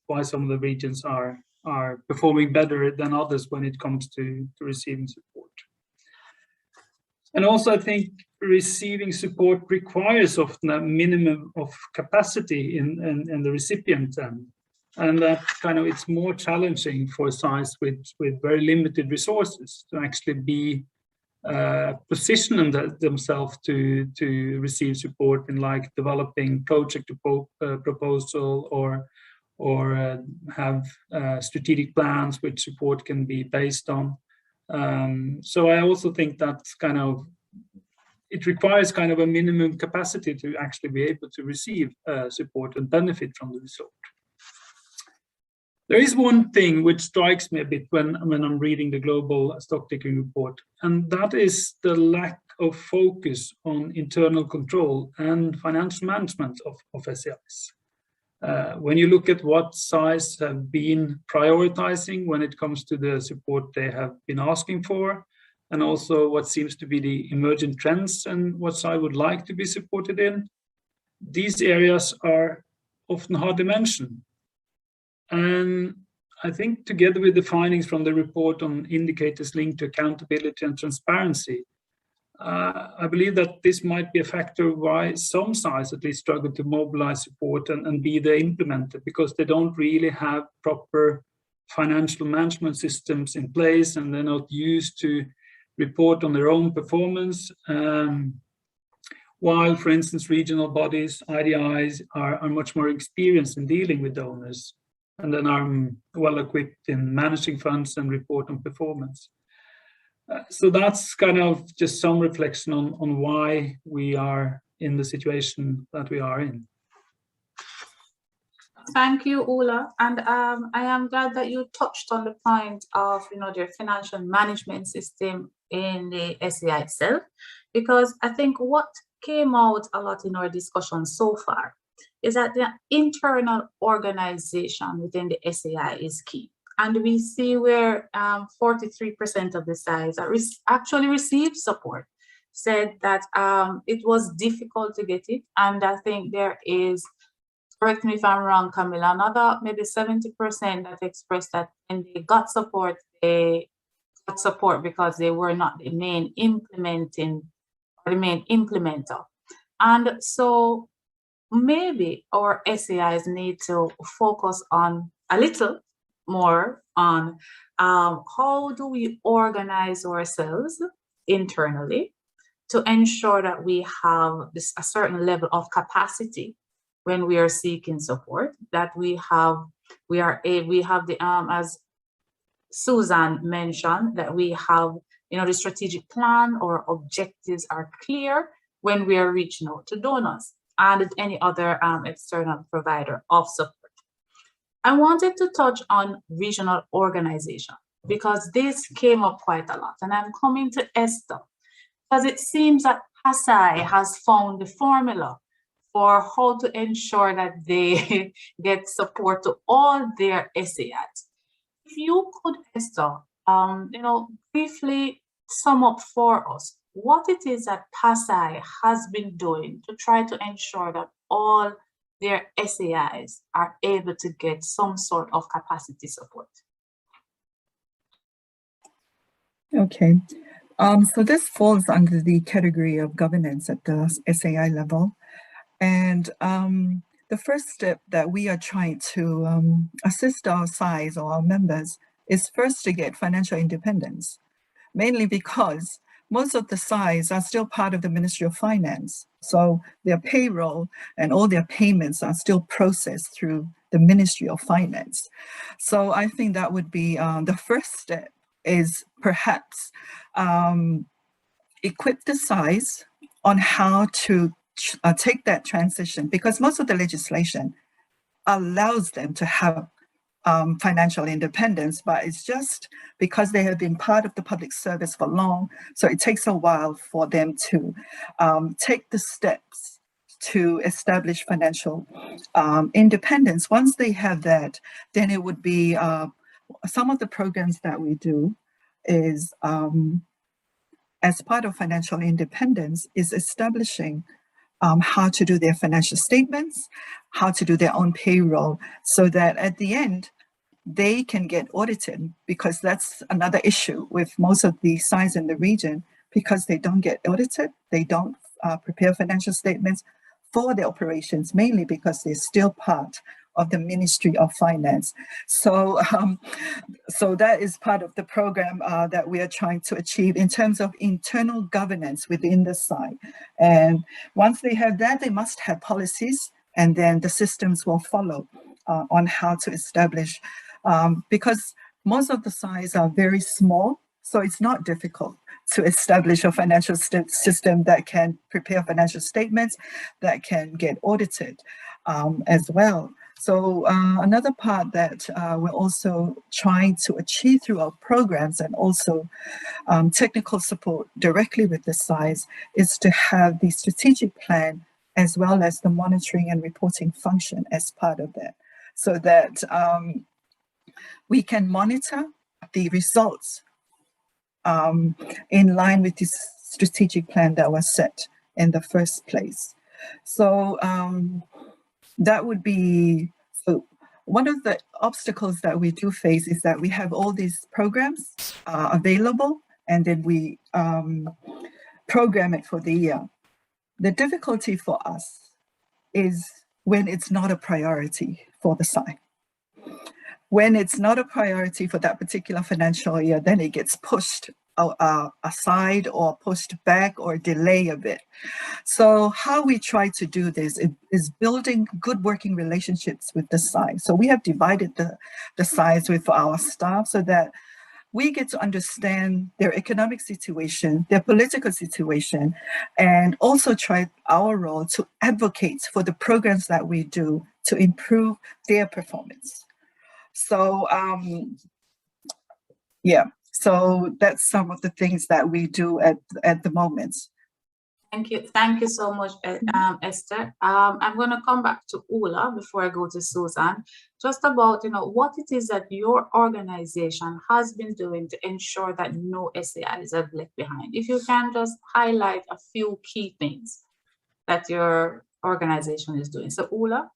why some of the regions are performing better than others when it comes to receiving support. And also, I think receiving support requires often a minimum of capacity in the recipient end. And that it's more challenging for SAIs with very limited resources to actually be position themselves to receive support in like developing project proposal or have strategic plans which support can be based on. So I also think that's it requires a minimum capacity to actually be able to receive support and benefit from the result. There is one thing which strikes me a bit when I'm reading the global stocktaking report, and that is the lack of focus on internal control and financial management of SAIs. When you look at what SAIs have been prioritizing when it comes to the support they have been asking for, and also what seems to be the emergent trends and what SAI would like to be supported in, these areas are often hard to mention. And I think together with the findings from the report on indicators linked to accountability and transparency, I believe that this might be a factor why some SAIs at least struggle to mobilize support and be the implementer, because they don't really have proper financial management systems in place and they're not used to report on their own performance. While, for instance, regional bodies, IDIs, are much more experienced in dealing with donors and then are well equipped in managing funds and report on performance. So that's just some reflection on why we are in the situation that we are in. Thank you, Ola. And I am glad that you touched on the point of their financial management system in the SAI itself, because I think what came out a lot in our discussion so far is that the internal organization within the SAI is key. And we see where 43% of the SAIs that actually received support said that it was difficult to get it. And I think there is, correct me if I'm wrong, Camilla, another maybe 70% that expressed that when they got support, they got support because they were not the main implementer. And so maybe our SAIs need to focus on a little more on how do we organize ourselves internally to ensure that we have a certain level of capacity when we are seeking support, that we have the as Susan mentioned, that we have the strategic plan or objectives are clear when we are reaching out to donors and any other external provider of support. I wanted to touch on regional organization because this came up quite a lot, and I'm coming to Esther because it seems that SAI has found the formula for how to ensure that they get support to all their SAIs. If you could, Esther, briefly sum up for us what it is that SAI has been doing to try to ensure that all their SAIs are able to get some sort of capacity support. Okay. So this falls under the category of governance at the SAI level. And the first step that we are trying to assist our SAIs or our members is first to get financial independence, mainly because most of the SAIs are still part of the Ministry of Finance. So their payroll and all their payments are still processed through the Ministry of Finance. So I think that would be the first step, is perhaps equip the SAIs on how to take that transition, because most of the legislation allows them to have financial independence, but it's just because they have been part of the public service for long, so it takes a while for them to take the steps to establish financial independence. Once they have that, then it would be some of the programs that we do is as part of financial independence is establishing how to do their financial statements, how to do their own payroll, so that at the end, they can get audited, because that's another issue with most of the SAIs in the region, because they don't get audited, they don't prepare financial statements for their operations, mainly because they're still part of the Ministry of Finance. So, so that is part of the program that we are trying to achieve in terms of internal governance within the SAI. And once they have that, they must have policies, and then the systems will follow on how to establish, because most of the SAIs are very small, so it's not difficult to establish a financial system that can prepare financial statements, that can get audited as well. So another part that we're also trying to achieve through our programs, and also technical support directly with the SAIs, is to have the strategic plan as well as the monitoring and reporting function as part of that, so that we can monitor the results in line with this strategic plan that was set in the first place. So that would be, so one of the obstacles that we do face is that we have all these programs available, and then we program it for the year. The difficulty for us is when it's not a priority for the SAI. When it's not a priority for that particular financial year, then it gets pushed aside or pushed back or delay a bit. So how we try to do this is building good working relationships with the SAI. So we have divided the SAIs with our staff so that we get to understand their economic situation, their political situation, and also try our role to advocate for the programs that we do to improve their performance. So yeah, so that's some of the things that we do at the moment. Thank you so much, Esther. I'm going to come back to Ola before I go to Susan, just about, what it is that your organization has been doing to ensure that no SAIs are left behind. If you can just highlight a few key things that your organization is doing. So Ola?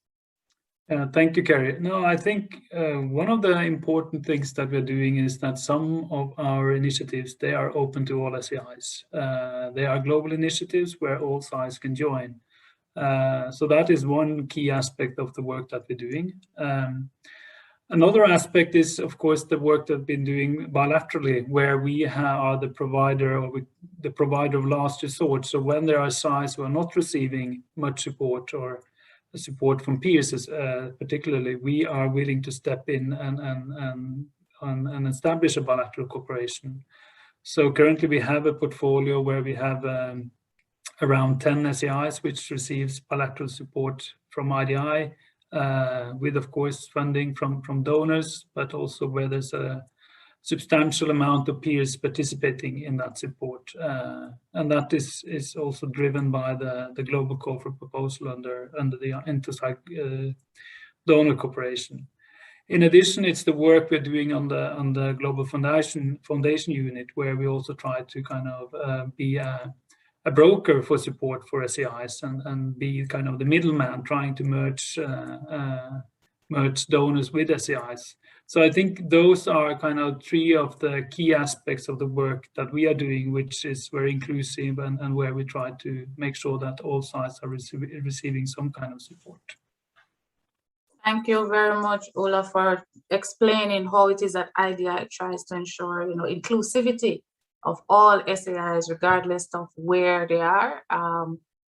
Thank you, Carrie. No, I think one of the important things that we're doing is that some of our initiatives, they are open to all SAIs. They are global initiatives where all SAIs can join. So that is one key aspect of the work that we're doing. Another aspect is, of course, the work that we've been doing bilaterally, where we are the provider, or the provider of last resort. So when there are SAIs who are not receiving much support or support from peers, particularly, we are willing to step in and establish a bilateral cooperation. So currently we have a portfolio where we have around 10 SAIs which receives bilateral support from IDI, with, of course, funding from donors, but also where there's a substantial amount of peers participating in that support. And that is also driven by the global call for proposal under the INTOSAI-Donor cooperation. In addition, it's the work we're doing on the global foundation unit, where we also try to kind of be a broker for support for SAIs and be kind of the middleman trying to merge donors with SAIs. So I think those are kind of three of the key aspects of the work that we are doing, which is very inclusive and where we try to make sure that all sites are receiving some kind of support. Thank you very much, Ola, for explaining how it is that IDI tries to ensure, inclusivity of all SAIs, regardless of where they are.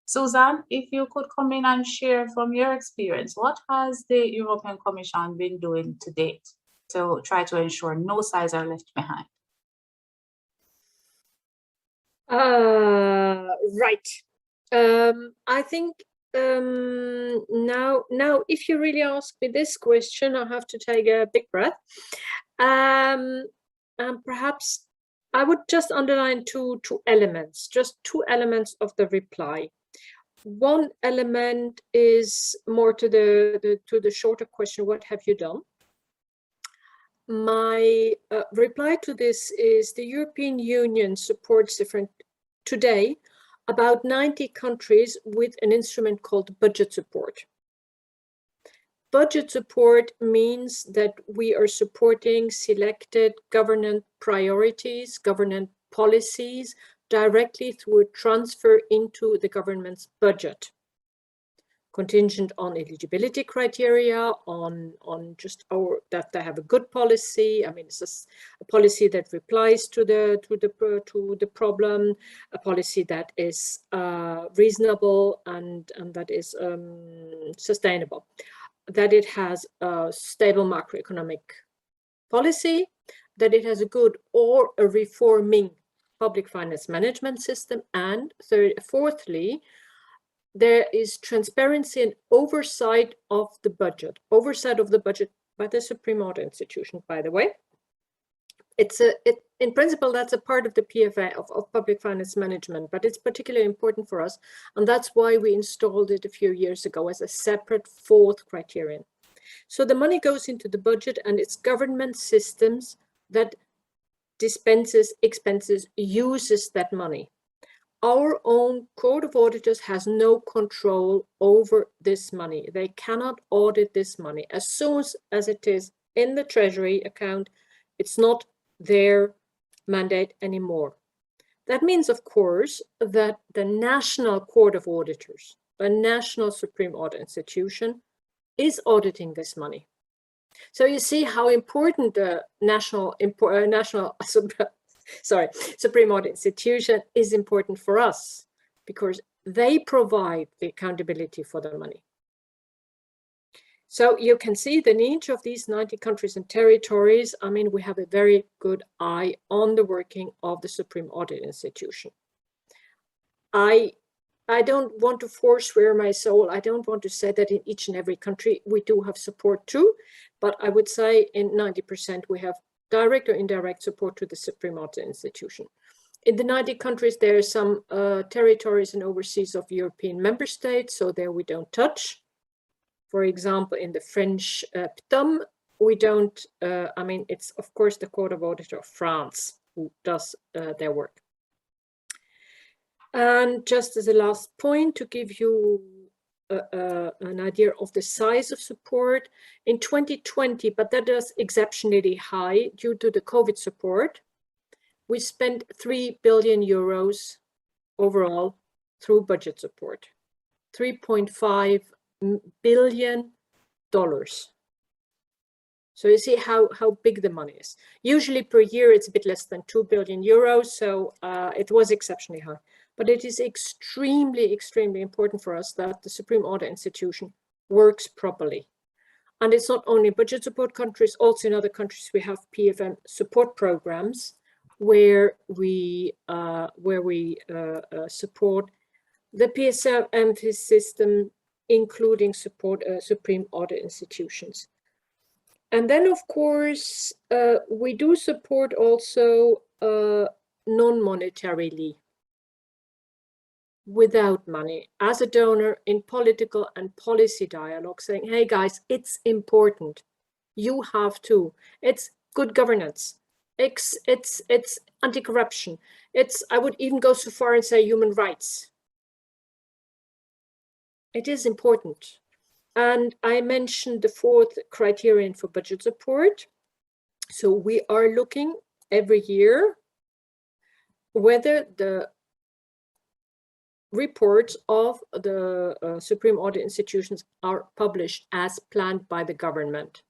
Susan, if you could come in and share from your experience, what has the European Commission been doing to date to try to ensure no SAIs are left behind? Right. I think now, if you really ask me this question, I have to take a big breath. And perhaps I would just underline two elements, just two elements of the reply. One element is more to the shorter question, what have you done? My reply to this is the European Union supports today about 90 countries with an instrument called budget support. Budget support means that we are supporting selected government priorities, government policies directly through a transfer into the government's budget, contingent on eligibility criteria, on just that they have a good policy. I mean, it's just a policy that replies to the problem, a policy that is reasonable and that is sustainable, that it has a stable macroeconomic policy, that it has a good or a reforming public finance management system, and fourthly, there is transparency and oversight of the budget by the Supreme Audit Institution, by the way. In principle, that's a part of the PFA of public finance management, but it's particularly important for us. And that's why we installed it a few years ago as a separate fourth criterion. So the money goes into the budget, and it's government systems that dispenses, expenses, uses that money. Our own Court of Auditors has no control over this money. They cannot audit this money. As soon as it is in the Treasury account, it's not their mandate anymore. That means, of course, that the National Court of Auditors, the National Supreme Audit Institution, is auditing this money. So you see how important the Supreme Audit Institution is important for us, because they provide the accountability for the money. So you can see that in each of these 90 countries and territories, I mean, we have a very good eye on the working of the Supreme Audit Institution. I don't want to forswear my soul. I don't want to say that in each and every country we do have support too, but I would say in 90% we have direct or indirect support to the Supreme Audit Institution. In the 90 countries, there are some territories and overseas of European member states, so there we don't touch. For example, in the French PTOM, we don't, I mean, it's of course the Court of Auditor of France who does their work. And just as a last point, to give you an idea of the size of support, in 2020, but that is exceptionally high due to the COVID support, we spent 3 billion euros overall through budget support, $3.5 billion. So you see how big the money is. Usually per year, it's a bit less than 2 billion euros, so it was exceptionally high. But it is extremely, extremely important for us that the Supreme Audit Institution works properly. And it's not only budget support countries, also in other countries we have PFM support programs where we support the PSM system, including support Supreme Audit Institutions. And then, of course, we do support also non-monetarily, without money, as a donor in political and policy dialogue, saying, hey guys, it's important. You have to. It's good governance. It's anti-corruption. I would even go so far and say human rights. It is important. And I mentioned the fourth criterion for budget support. So we are looking every year whether the reports of the Supreme Audit institutions are published as planned by the government.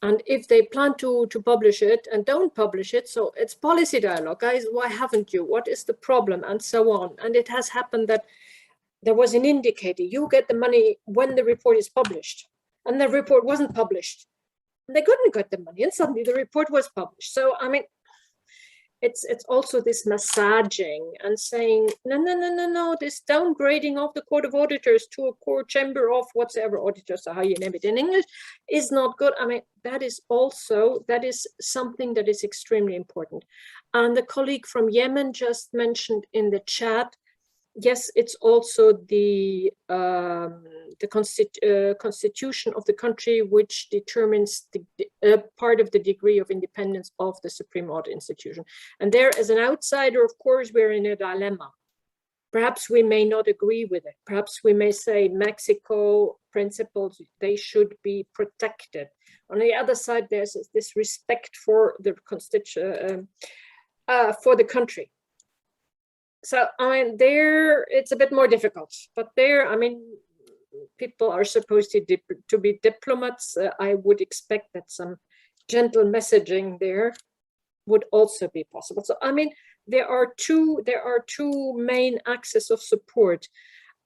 And if they plan to publish it and don't publish it, so it's policy dialogue, guys, why haven't you? What is the problem? And so on. And it has happened that there was an indicator, you get the money when the report is published, and the report wasn't published. And they couldn't get the money, and suddenly the report was published. So, I mean, it's also this massaging and saying, no, this downgrading of the Court of Auditors to a core chamber of whatsoever auditors are, how you name it in English, is not good. I mean, that is something that is extremely important. And the colleague from Yemen just mentioned in the chat, yes, it's also the constitution of the country which determines the part of the degree of independence of the Supreme Audit Institution. And there, as an outsider, of course, we're in a dilemma. Perhaps we may not agree with it. Perhaps we may say Mexico principles, they should be protected. On the other side, there's this respect for the for the country. So, I mean, there it's a bit more difficult, but there, I mean, people are supposed to be diplomats. I would expect that some gentle messaging there would also be possible. So, I mean, there are two main axes of support,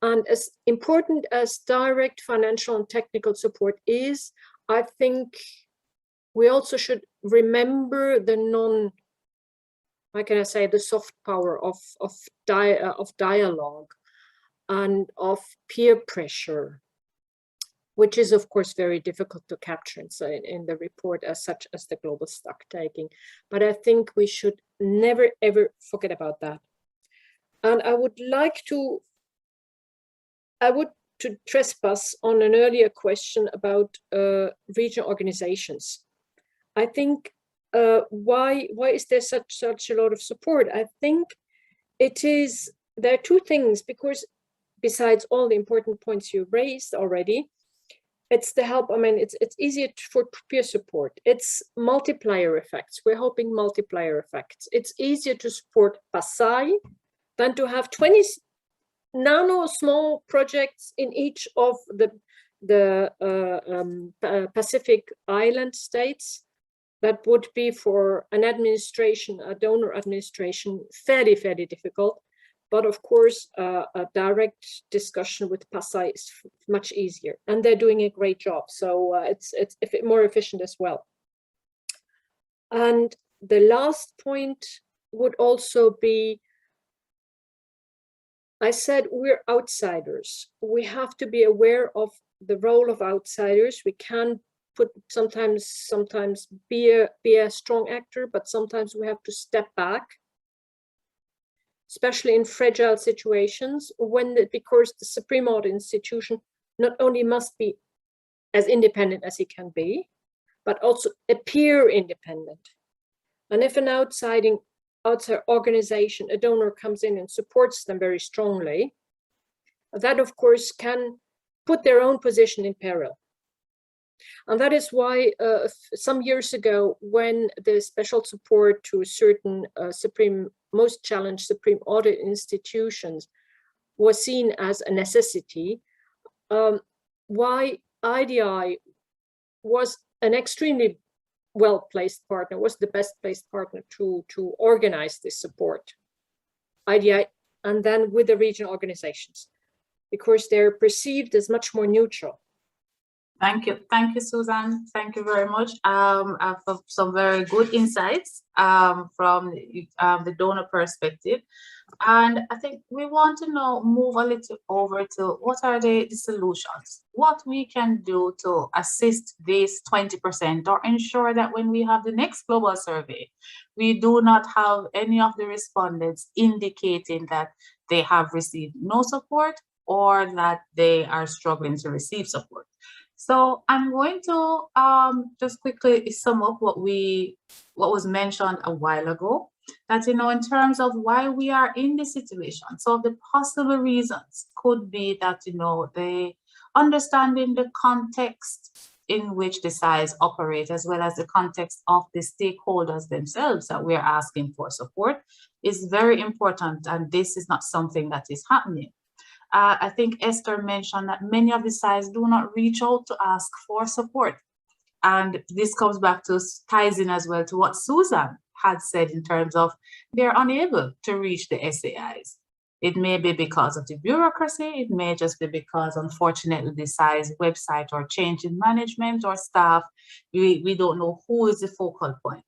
and as important as direct financial and technical support is, I think we also should remember the how can I say, the soft power of dialogue and of peer pressure, which is of course very difficult to capture in the report as such as the global stock taking. But I think we should never ever forget about that. And I would to trespass on an earlier question about regional organizations. I think why is there such a lot of support? I think there are two things, because besides all the important points you raised already, it's the help. I mean, it's easier for peer support. It's multiplier effects. We're hoping multiplier effects. It's easier to support SAI than to have 20 nano small projects in each of the Pacific island states. That would be for an administration, a donor administration, fairly difficult. But of course, a direct discussion with PASAI is much easier, and they're doing a great job. So it's more efficient as well. And the last point would also be, I said we're outsiders. We have to be aware of the role of outsiders. We can sometimes be a strong actor, but sometimes we have to step back, especially in fragile situations, because the Supreme Audit Institution not only must be as independent as it can be, but also appear independent. And if an outside organization, a donor, comes in and supports them very strongly, that of course can put their own position in peril. And that is why some years ago, when the special support to certain most challenged Supreme Audit institutions was seen as a necessity, why IDI was an extremely well-placed partner, was the best-placed partner to organize this support. IDI, and then with the regional organizations, because they're perceived as much more neutral. Thank you, Susan. Thank you very much for some very good insights from the donor perspective. And I think we want to move a little over to what are the solutions, what we can do to assist this 20% or ensure that when we have the next global survey, we do not have any of the respondents indicating that they have received no support or that they are struggling to receive support. So I'm going to just quickly sum up what was mentioned a while ago, that, in terms of why we are in this situation. So the possible reasons could be that, the understanding the context in which the SAIs operate, as well as the context of the stakeholders themselves that we're asking for support, is very important. And this is not something that is happening. I think Esther mentioned that many of the SAIs do not reach out to ask for support. And this comes back to, ties in as well to what Susan had said in terms of they're unable to reach the SAIs. It may be because of the bureaucracy. It may just be because, unfortunately, the SAI's website or change in management or staff, we don't know who is the focal point.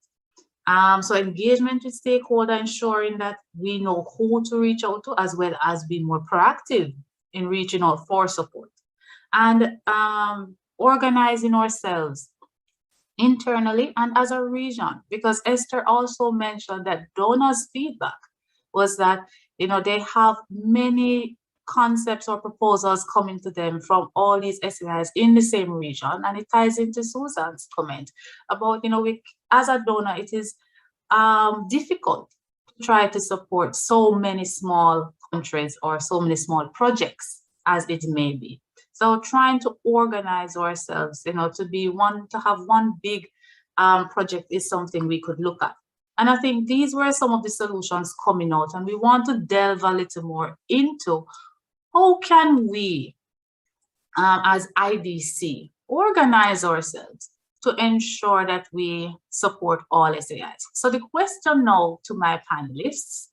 So engagement with stakeholder, ensuring that we know who to reach out to, as well as be more proactive in reaching out for support. And organizing ourselves internally and as a region, because Esther also mentioned that donors' feedback was that, you know, they have many concepts or proposals coming to them from all these SAIs in the same region. And it ties into Susan's comment about, you know, as a donor, it is difficult to try to support so many small countries or so many small projects as it may be. So trying to organize ourselves, you know, to have one big project is something we could look at. And I think these were some of the solutions coming out, and we want to delve a little more into how can we, as IDC, organize ourselves to ensure that we support all SAIs. So the question now to my panelists,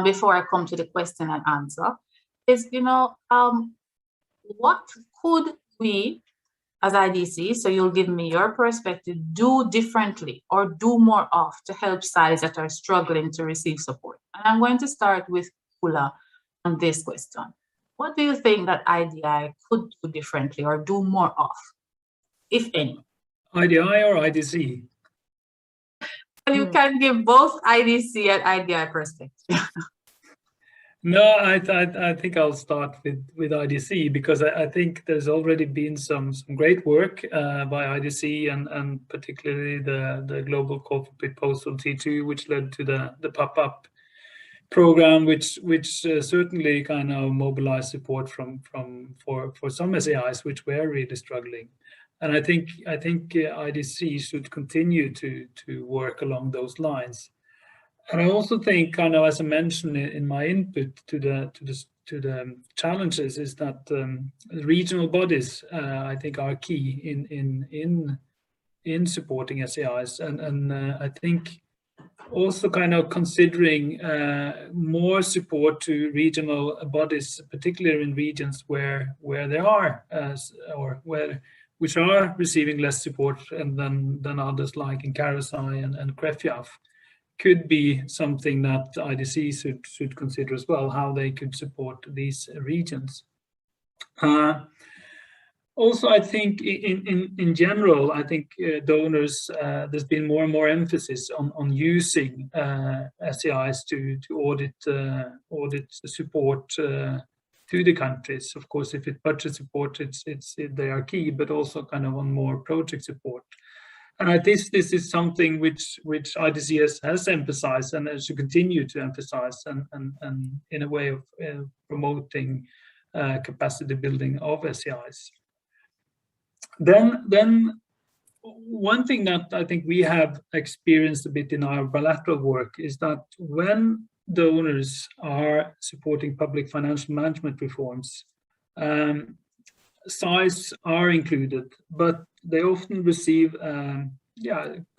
before I come to the question and answer, is, you know, what could we, as IDC, so you'll give me your perspective, do differently or do more of to help SAIs that are struggling to receive support? And I'm going to start with Kula on this question. What do you think that IDI could do differently or do more of, if any? IDI or IDC? Well, you can give both IDC and IDI perspective. No, I think I'll start with IDC, because I think there's already been some great work by IDC and particularly the Global Call for Proposal T2, which led to the pop-up program, which certainly kind of mobilized support for some SAIs which were really struggling. And I think IDC should continue to work along those lines. And I also think, kind of as I mentioned in my input to the challenges, is that regional bodies I think are key in supporting SAIs, and I think also kind of considering more support to regional bodies, particularly in regions where there are which are receiving less support than others, like in Karasai and Krefjaf, could be something that IDC should consider as well, how they could support these regions. Also, I think in general, I think donors, there's been more and more emphasis on using SAIs to audit support to the countries. Of course, if it's budget support, they are key, but also kind of on more project support. And this is something which IDC has emphasized and should continue to emphasize, and in a way of promoting capacity building of SAIs. Then one thing that I think we have experienced a bit in our bilateral work is that when donors are supporting public financial management reforms, SAIs are included, but they often receive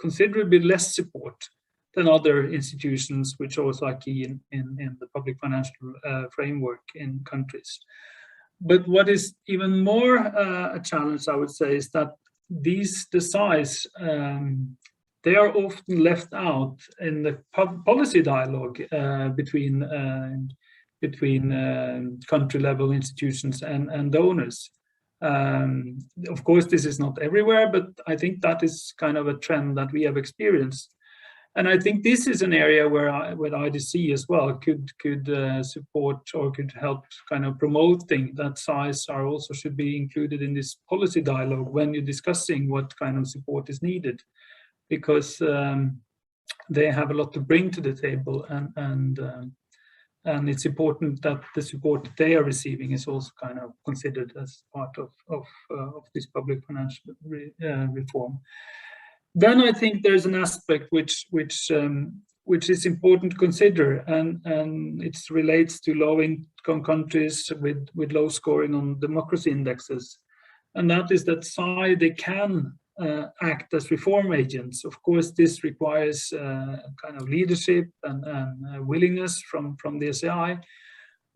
considerably less support than other institutions, which also are key in the public financial framework in countries. But what is even more a challenge, I would say, is that the SAIs, they are often left out in the policy dialogue between country level institutions and donors. Of course, this is not everywhere, but I think that is kind of a trend that we have experienced. And I think this is an area where IDC as well could support or could help kind of promoting that SAIs also should be included in this policy dialogue when you're discussing what kind of support is needed, because they have a lot to bring to the table, and and it's important that the support that they are receiving is also kind of considered as part of this public financial reform. Then I think there's an aspect which is important to consider, and it relates to low-income countries with low scoring on democracy indexes, and that is that SAI, they can act as reform agents. Of course, this requires kind of leadership and willingness from the SAI,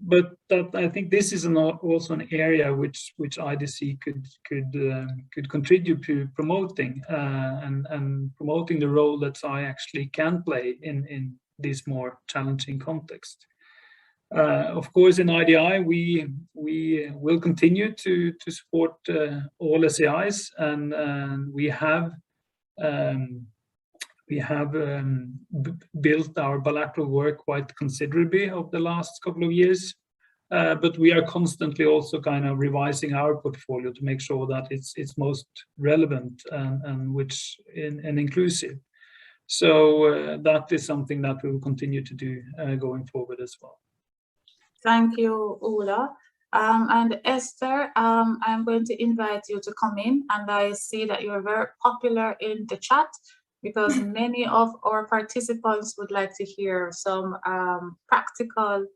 but that I think this is also an area which IDC could contribute to promoting and promoting the role that SAI actually can play in this more challenging context. Of course, in IDI, we will continue to support all SAIs, and we have built our bilateral work quite considerably over the last couple of years, but we are constantly also kind of revising our portfolio to make sure that it's most relevant and inclusive. So that is something that we will continue to do going forward as well. Thank you, Ola. And Esther, I'm going to invite you to come in, and I see that you're very popular in the chat because many of our participants would like to hear some practical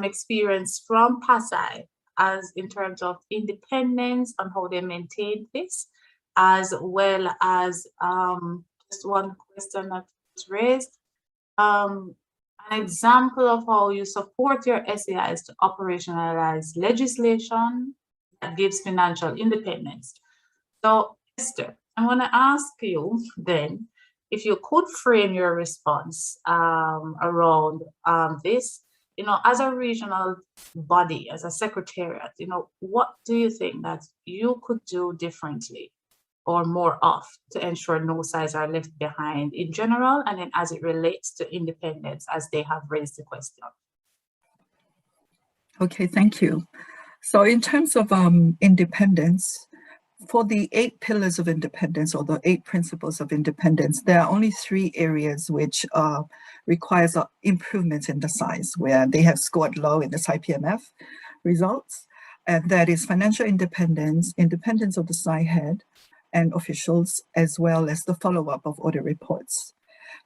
experience from PASAI as in terms of independence and how they maintain this, as well as just one question that was raised. An example of how you support your SAIs to operationalize legislation that gives financial independence. So, Esther, I want to ask you then, if you could frame your response around this, you know, as a regional body, as a secretariat, you know, what do you think that you could do differently or more of to ensure no SAIs are left behind in general, and then as it relates to independence, as they have raised the question? Okay, thank you. So in terms of independence, for the 8 pillars of independence, or the 8 principles of independence, there are only 3 areas which requires improvements in the SAIs, where they have scored low in the SAI-PMF results, and that is financial independence, independence of the SAI head and officials, as well as the follow-up of audit reports.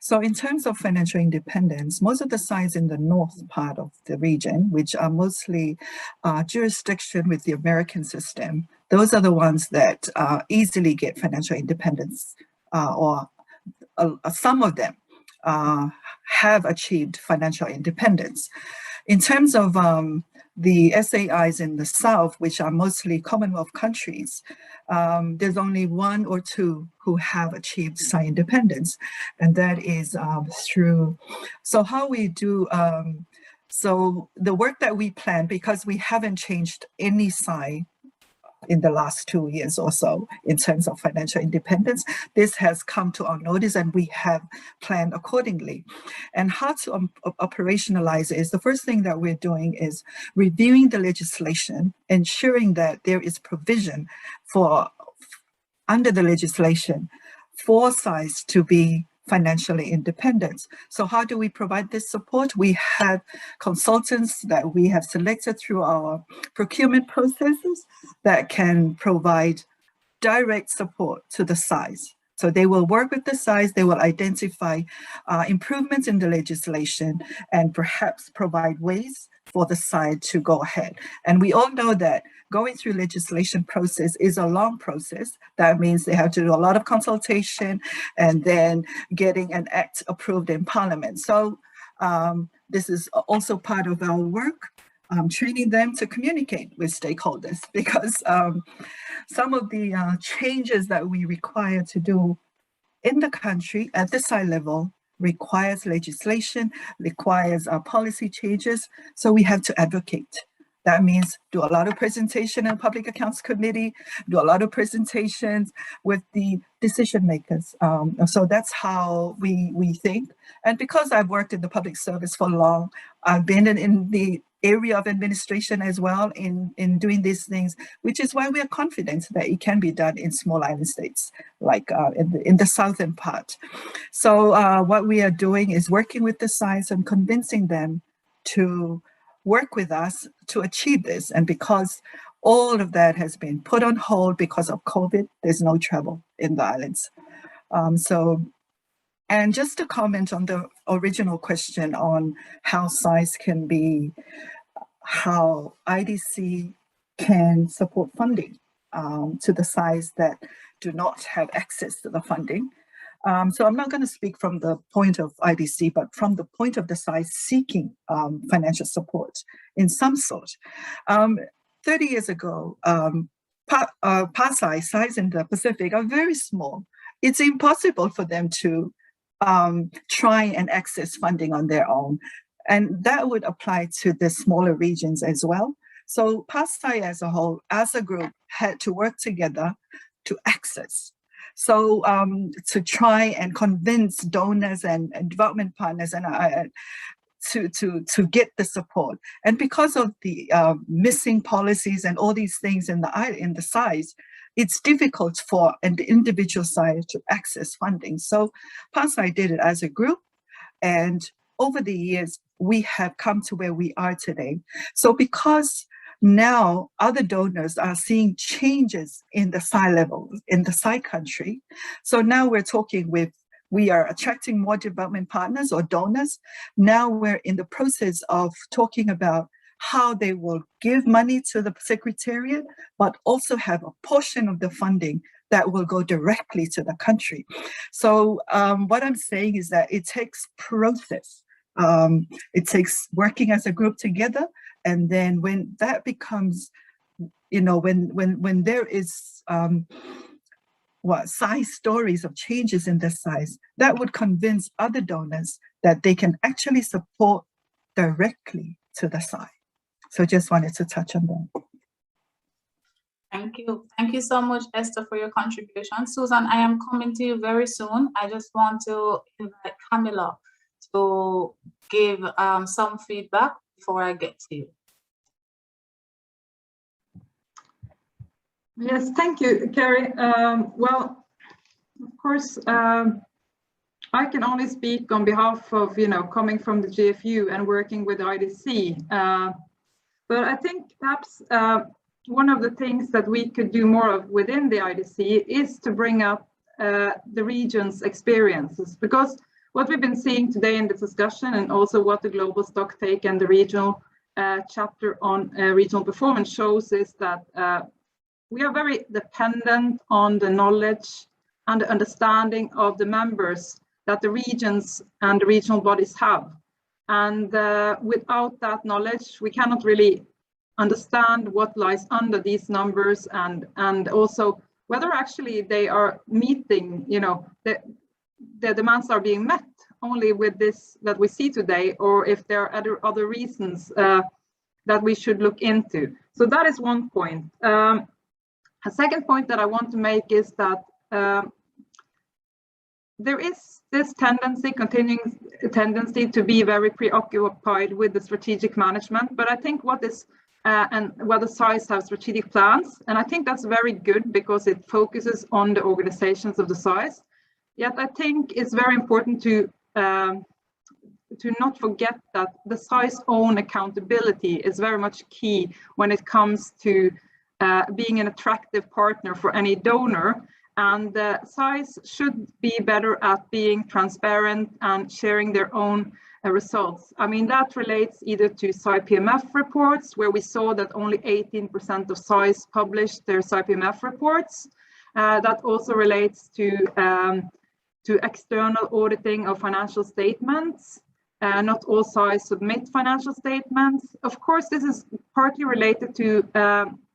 So in terms of financial independence, most of the SAIs in the north part of the region, which are mostly jurisdiction with the American system, those are the ones that easily get financial independence, or some of them have achieved financial independence. In terms of the SAIs in the south, which are mostly Commonwealth countries, there's only 1 or 2 who have achieved SAI independence, and that is through, so how we do, so the work that we plan, because we haven't changed any SAI in the last 2 years or so in terms of financial independence, this has come to our notice and we have planned accordingly. And how to operationalize it is, the first thing that we're doing is reviewing the legislation, ensuring that there is provision for, under the legislation, for SAIs to be financially independent. So how do we provide this support? We have consultants that we have selected through our procurement processes that can provide direct support to the SAIs. So they will work with the SAIs, they will identify improvements in the legislation and perhaps provide ways for the SAI to go ahead. And we all know that going through legislation process is a long process. That means they have to do a lot of consultation and then getting an act approved in Parliament. So this is also part of our work, training them to communicate with stakeholders, because some of the changes that we require to do in the country at the SAI level requires legislation, requires policy changes. So we have to advocate. That means do a lot of presentation in Public Accounts Committee, do a lot of presentations with the decision makers. So that's how we think. And because I've worked in the public service for long, I've been in the area of administration as well in doing these things, which is why we are confident that it can be done in small island states, like in the southern part. So what we are doing is working with the SAIs and convincing them to work with us to achieve this. And because all of that has been put on hold because of COVID, there's no travel in the islands. And just to comment on the original question on how SAIs can be, how IDC can support funding to the SAIs that do not have access to the funding. So I'm not going to speak from the point of IDC, but from the point of the SAIs seeking financial support in some sort. 30 years ago, SAIs in the Pacific are very small. It's impossible for them to try and access funding on their own. And that would apply to the smaller regions as well. So PASAI as a whole, as a group, had to work together to access. So to try and convince donors and development partners and to get the support. And because of the missing policies and all these things in the SAIs, it's difficult for an individual SAI to access funding. So PASAI did it as a group, and over the years, we have come to where we are today. So because now other donors are seeing changes in the SAI level, in the SAI country, so now we are attracting more development partners or donors. Now we're in the process of talking about how they will give money to the Secretariat, but also have a portion of the funding that will go directly to the country. So what I'm saying is that it takes process. It takes working as a group together. And then when that becomes, when there is SAI stories of changes in the SAIs, that would convince other donors that they can actually support directly to the SAI. So just wanted to touch on that. Thank you. Thank you so much, Esther, for your contribution. Susan, I am coming to you very soon. I just want to invite Camilla to give some feedback before I get to you. Yes, thank you, Carrie. Well, of course, I can only speak on behalf of, coming from the GFU and working with IDC. But I think perhaps one of the things that we could do more of within the IDC is to bring up the region's experiences, because what we've been seeing today in the discussion, and also what the Global Stocktake and the regional chapter on regional performance shows, is that we are very dependent on the knowledge and the understanding of the members that the regions and the regional bodies have. And without that knowledge, we cannot really understand what lies under these numbers, and also whether actually they are meeting, the demands are being met only with this that we see today, or if there are other reasons that we should look into. So that is one point. A second point that I want to make is that there is this continuing tendency to be very preoccupied with the strategic management, but I think what is and whether SAIs have strategic plans, and I think that's very good because it focuses on the organizations of the SAIs. Yet I think it's very important to not forget that the SAI's own accountability is very much key when it comes to being an attractive partner for any donor. And the SAIs should be better at being transparent and sharing their own results. I mean, that relates either to SAI PMF reports, where we saw that only 18% of SAIs published their SAI PMF reports. That also relates to external auditing of financial statements. Not all SAIs submit financial statements. Of course, this is partly related to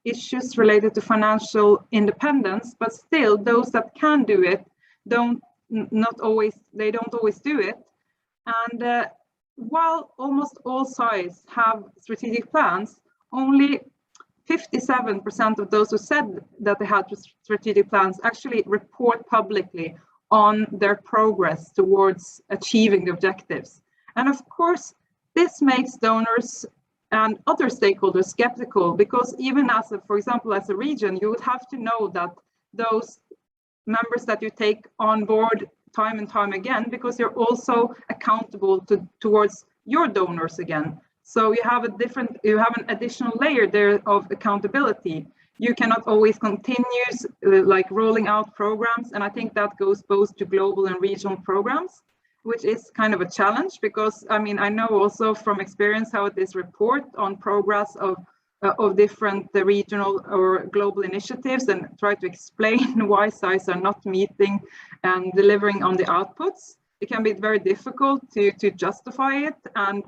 issues related to financial independence, but still those that can do it don't always do it. And while almost all SAIs have strategic plans, only 57% of those who said that they had strategic plans actually report publicly on their progress towards achieving the objectives. And of course, this makes donors and other stakeholders skeptical, because even as for example, as a region, you would have to know that those members that you take on board time and time again, because you're also accountable towards your donors again. So you have an additional layer there of accountability. You cannot always continue like rolling out programs. And I think that goes both to global and regional programs, which is kind of a challenge because, I mean, I know also from experience how this report on progress of different regional or global initiatives and try to explain why SAIs are not meeting and delivering on the outputs. It can be very difficult to justify it, and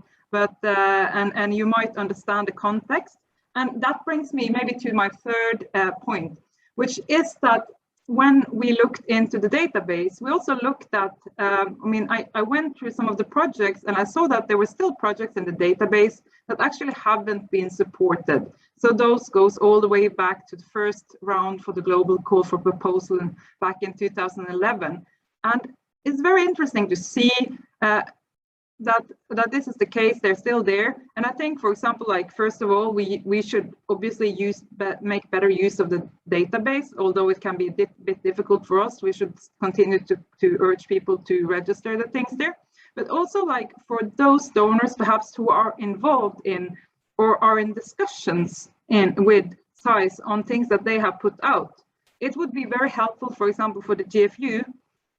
you might understand the context. And that brings me maybe to my third point, which is that when we looked into the database, we also looked at, I mean, I went through some of the projects and I saw that there were still projects in the database that actually haven't been supported. So those goes all the way back to the first round for the global call for proposal back in 2011. And it's very interesting to see that this is the case. They're still there. And I think, for example, like, first of all, we should obviously make better use of the database, although it can be a bit difficult for us. We should continue to urge people to register the things there. But also, like, for those donors perhaps who are involved in or are in discussions with SAIs on things that they have put out, it would be very helpful, for example, for the GFU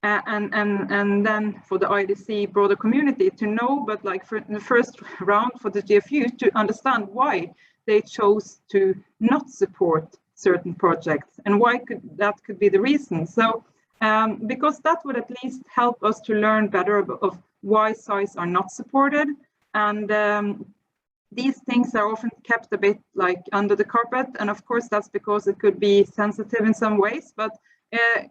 and then for the IDC broader community to know, but like for the first round for the GFU, to understand why they chose to not support certain projects and why that could be the reason. So because that would at least help us to learn better of why SAIs are not supported. And these things are often kept a bit like under the carpet. And of course, that's because it could be sensitive in some ways, but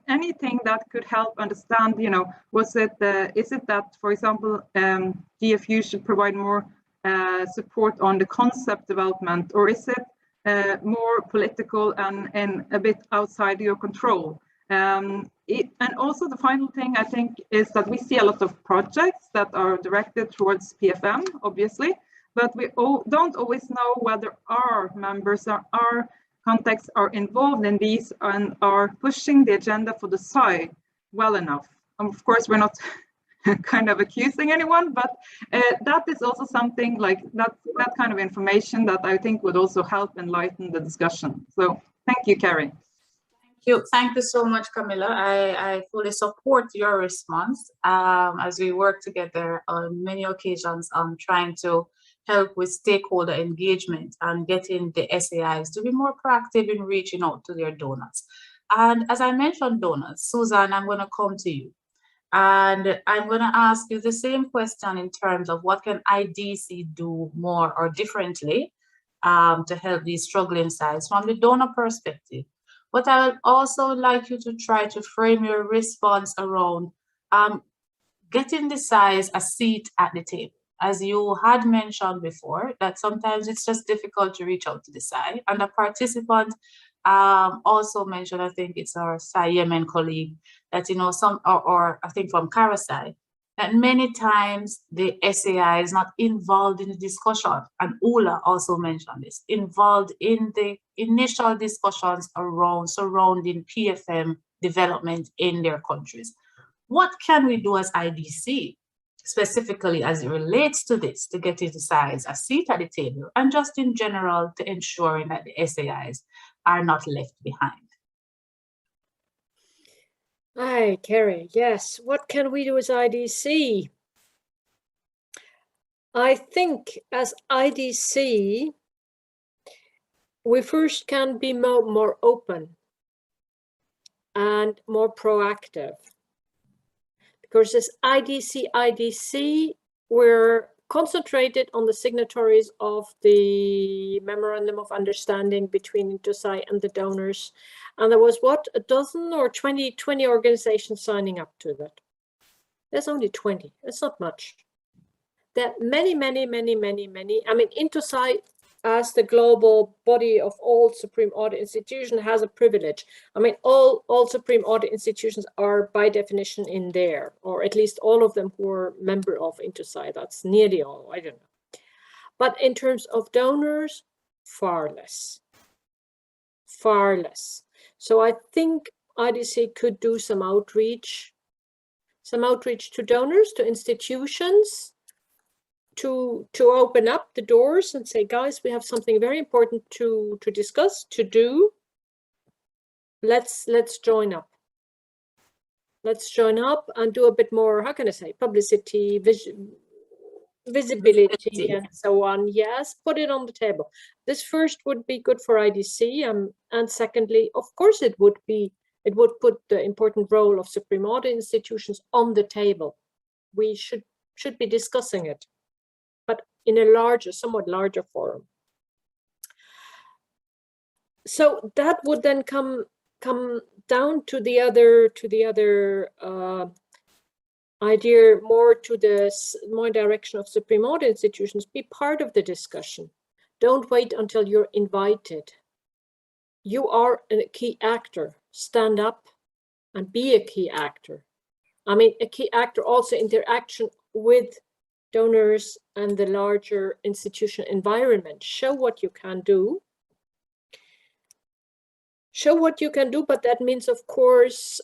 anything that could help understand, you know, is it that, for example, GFU should provide more support on the concept development, or is it more political and a bit outside your control? And also the final thing I think is that we see a lot of projects that are directed towards PFM, obviously, but we don't always know whether our members or our contacts are involved in these and are pushing the agenda for the SAI well enough. Of course, we're not kind of accusing anyone, but that is also something like that kind of information that I think would also help enlighten the discussion. So thank you, Carrie. Thank you so much, Camilla. I fully support your response as we work together on many occasions on trying to help with stakeholder engagement and getting the SAIs to be more proactive in reaching out to their donors. And as I mentioned donors, Susan, I'm going to come to you. And I'm going to ask you the same question in terms of what can IDC do more or differently to help these struggling SAIs from the donor perspective. But I would also like you to try to frame your response around getting the SAIs a seat at the table. As you had mentioned before, that sometimes it's just difficult to reach out to the SAI. And the participant also mentioned, I think it's our SAI Yemen colleague, that, you know, or I think from Karasai, that many times the SAI is not involved in the discussion. And Ula also mentioned this, involved in the initial discussions surrounding PFM development in their countries. What can we do as IDC? Specifically as it relates to this, to get the SAIs a seat at the table, and just in general to ensuring that the SAIs are not left behind. Hi, Carrie. Yes, what can we do as IDC? I think as IDC, we first can be more open and more proactive. Because as IDC, we're concentrated on the signatories of the Memorandum of Understanding between INTOSAI and the donors. And there was, what, a dozen or 20 organizations signing up to that. There's only 20. It's not much. There are many. I mean, INTOSAI, as the global body of all Supreme Audit institutions, has a privilege. I mean, all Supreme Audit institutions are by definition in there, or at least all of them who are member of INTOSAI. That's nearly all, I don't know. But in terms of donors, far less. So I think IDC could do some outreach to donors, to institutions, to open up the doors and say, guys, we have something very important to discuss, to do. Let's join up. Let's join up and do a bit more, how can I say, publicity, visibility, and so on. Yes, put it on the table. This first would be good for IDC, and secondly, of course, it would put the important role of supreme audit institutions on the table. We should be discussing it, but in a larger, somewhat larger forum. So that would then come down to the other idea, more direction of supreme audit institutions. Be part of the discussion. Don't wait until you're invited. You are a key actor. Stand up and be a key actor. I mean, a key actor also interaction with donors and the larger institution environment. Show what you can do. Show what you can do, but that means, of course,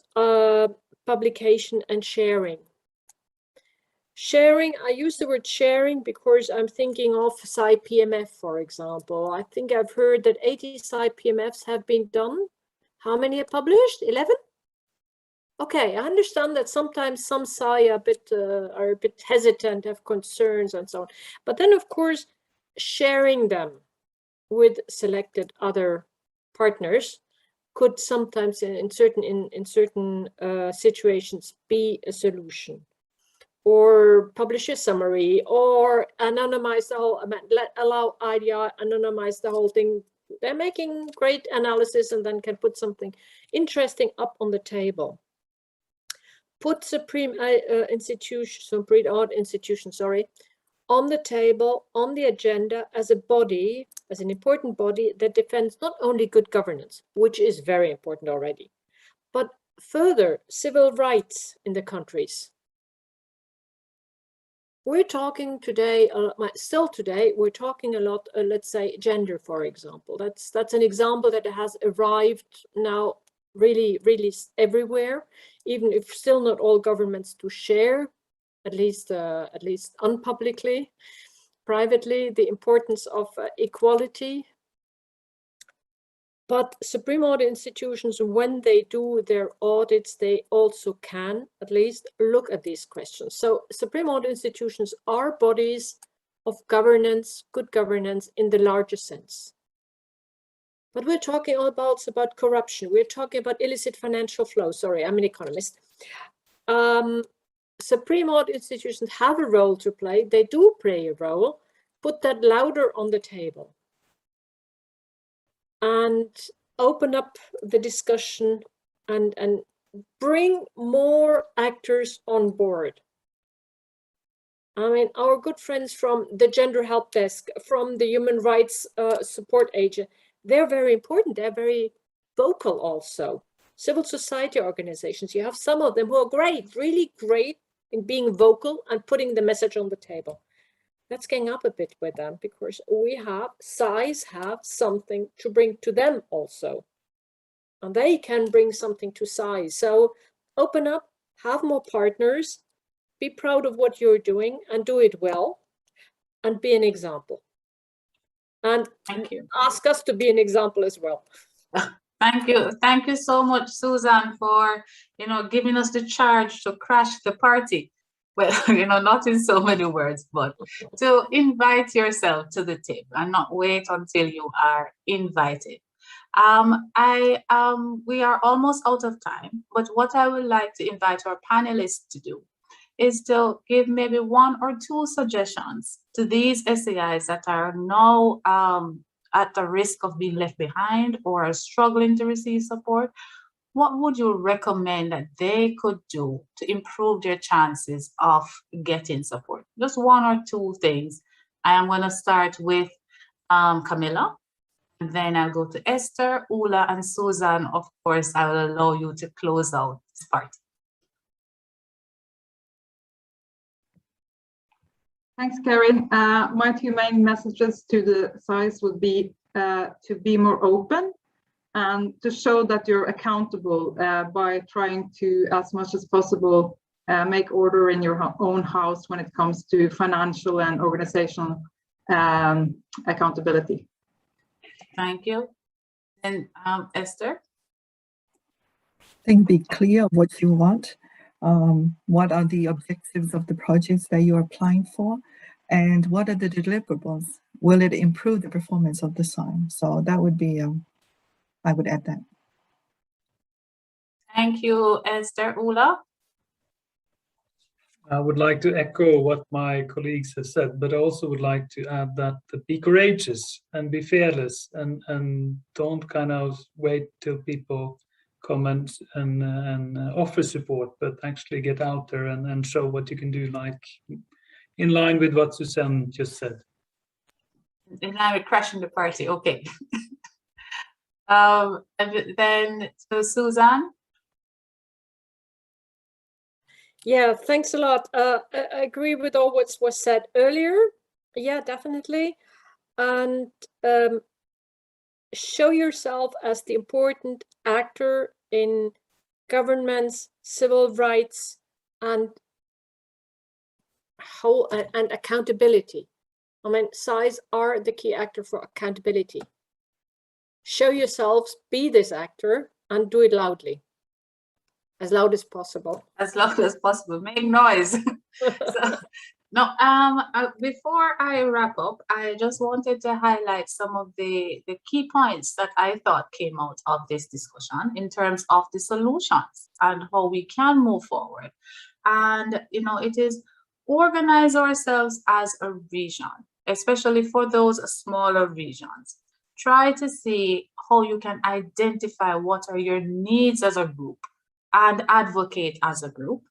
publication and sharing. Sharing, I use the word sharing because I'm thinking of SAI PMF, for example. I think I've heard that 80 SAI PMFs have been done. How many are published? 11? Okay, I understand that sometimes some SAI are a bit hesitant, have concerns and so on. But then, of course, sharing them with selected other partners could sometimes, in certain situations, be a solution. Or publish a summary, or anonymize the whole, allow IDI anonymize the whole thing. They're making great analysis and then can put something interesting up on the table. Put supreme institution, on the table, on the agenda as a body, as an important body that defends not only good governance, which is very important already, but further civil rights in the countries. We're talking today, still today, we're talking a lot, let's say, gender, for example. That's an example that has arrived now really, really everywhere, even if still not all governments do share, at least unpublicly, privately, the importance of equality. But supreme audit institutions, when they do their audits, they also can at least look at these questions. So supreme audit institutions are bodies of governance, good governance in the larger sense. But we're talking about corruption. We're talking about illicit financial flow. Sorry, I'm an economist. Supreme audit institutions have a role to play. They do play a role. Put that louder on the table. And open up the discussion and bring more actors on board. I mean, our good friends from the Gender Help Desk, from the Human Rights Support Agent, they're very important. They're very vocal also. Civil society organizations, you have some of them who are great, really great in being vocal and putting the message on the table. Let's gang up a bit with them because SAIs have something to bring to them also. And they can bring something to SAIs. So open up, have more partners, be proud of what you're doing and do it well and be an example. And thank you. Ask us to be an example as well. Thank you. Thank you so much, Susan, for, giving us the charge to crash the party. Well, not in so many words, but to invite yourself to the table and not wait until you are invited. We are almost out of time, but what I would like to invite our panelists to do is to give maybe 1 or 2 suggestions to these SAIs that are now at the risk of being left behind or are struggling to receive support. What would you recommend that they could do to improve their chances of getting support? Just 1 or 2 things. I am going to start with Camilla, and then I'll go to Esther, Ula, and Susan. Of course, I will allow you to close out this part. Thanks, Karen. My 2 main messages to the SAIs would be to be more open and to show that you're accountable by trying to, as much as possible, make order in your own house when it comes to financial and organizational accountability. Thank you. And Esther? I think be clear of what you want. What are the objectives of the projects that you're applying for? And what are the deliverables? Will it improve the performance of the SAI? So that would be, I would add that. Thank you, Esther. Ula? I would like to echo what my colleagues have said, but I also would like to add that be courageous and be fearless, and don't kind of wait till people come and offer support, but actually get out there and show what you can do, like in line with what Suzanne just said. In line with crashing the party, okay. And then, so Suzanne? Yeah, thanks a lot. I agree with all what was said earlier. Yeah, definitely. And show yourself as the important actor in governments, civil rights, and accountability. I mean, SAIs are the key actor for accountability. Show yourselves, be this actor, and do it loudly. As loud as possible. As loud as possible. Make noise. So, no, before I wrap up, I just wanted to highlight some of the key points that I thought came out of this discussion in terms of the solutions and how we can move forward. And, you know, it is organize ourselves as a region, especially for those smaller regions. Try to see how you can identify what are your needs as a group and advocate as a group.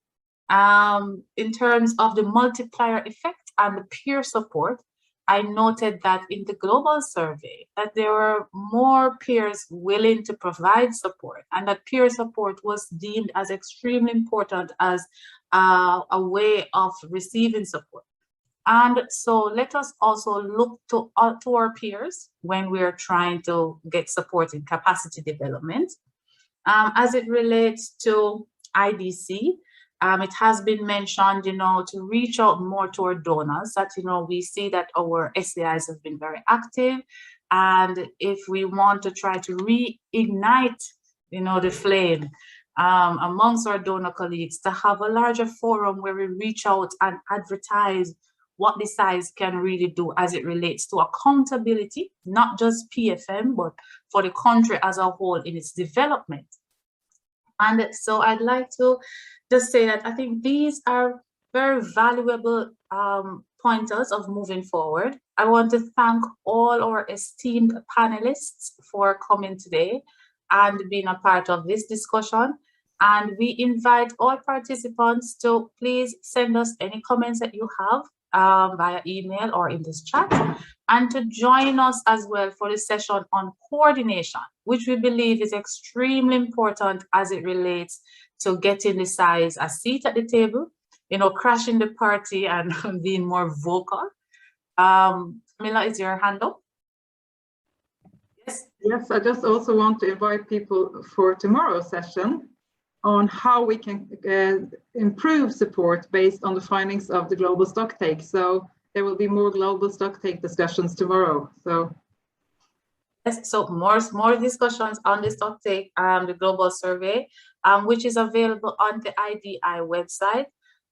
In terms of the multiplier effect and the peer support, I noted that in the global survey that there were more peers willing to provide support, and that peer support was deemed as extremely important as a way of receiving support. And so let us also look to our peers when we're trying to get support in capacity development. As it relates to IDC, it has been mentioned, you know, to reach out more to our donors, that, you know, we see that our SAIs have been very active. And if we want to try to reignite, you know, the flame amongst our donor colleagues, to have a larger forum where we reach out and advertise what the SAIs can really do as it relates to accountability, not just PFM, but for the country as a whole in its development. And so I'd like to just say that I think these are very valuable pointers of moving forward. I want to thank all our esteemed panelists for coming today and being a part of this discussion. And we invite all participants to please send us any comments that you have via email or in this chat, and to join us as well for the session on coordination, which we believe is extremely important as it relates to getting the SAIs a seat at the table, you know, crashing the party and being more vocal. Camilla, is your hand up? Yes. Yes, I just also want to invite people for tomorrow's session on how we can improve support based on the findings of the global stocktake. So there will be more global stocktake discussions tomorrow. So yes, so more discussions on the stocktake, the global survey, which is available on the IDI website.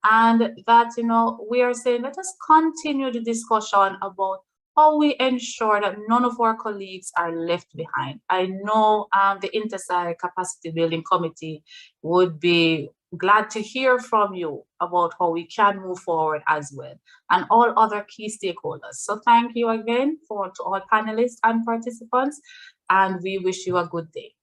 And that, you know, we are saying, let us continue the discussion about how we ensure that none of our colleagues are left behind. I know the INTOSAI Capacity Building Committee would be glad to hear from you about how we can move forward as well, and all other key stakeholders. So thank you again to all panelists and participants, and we wish you a good day.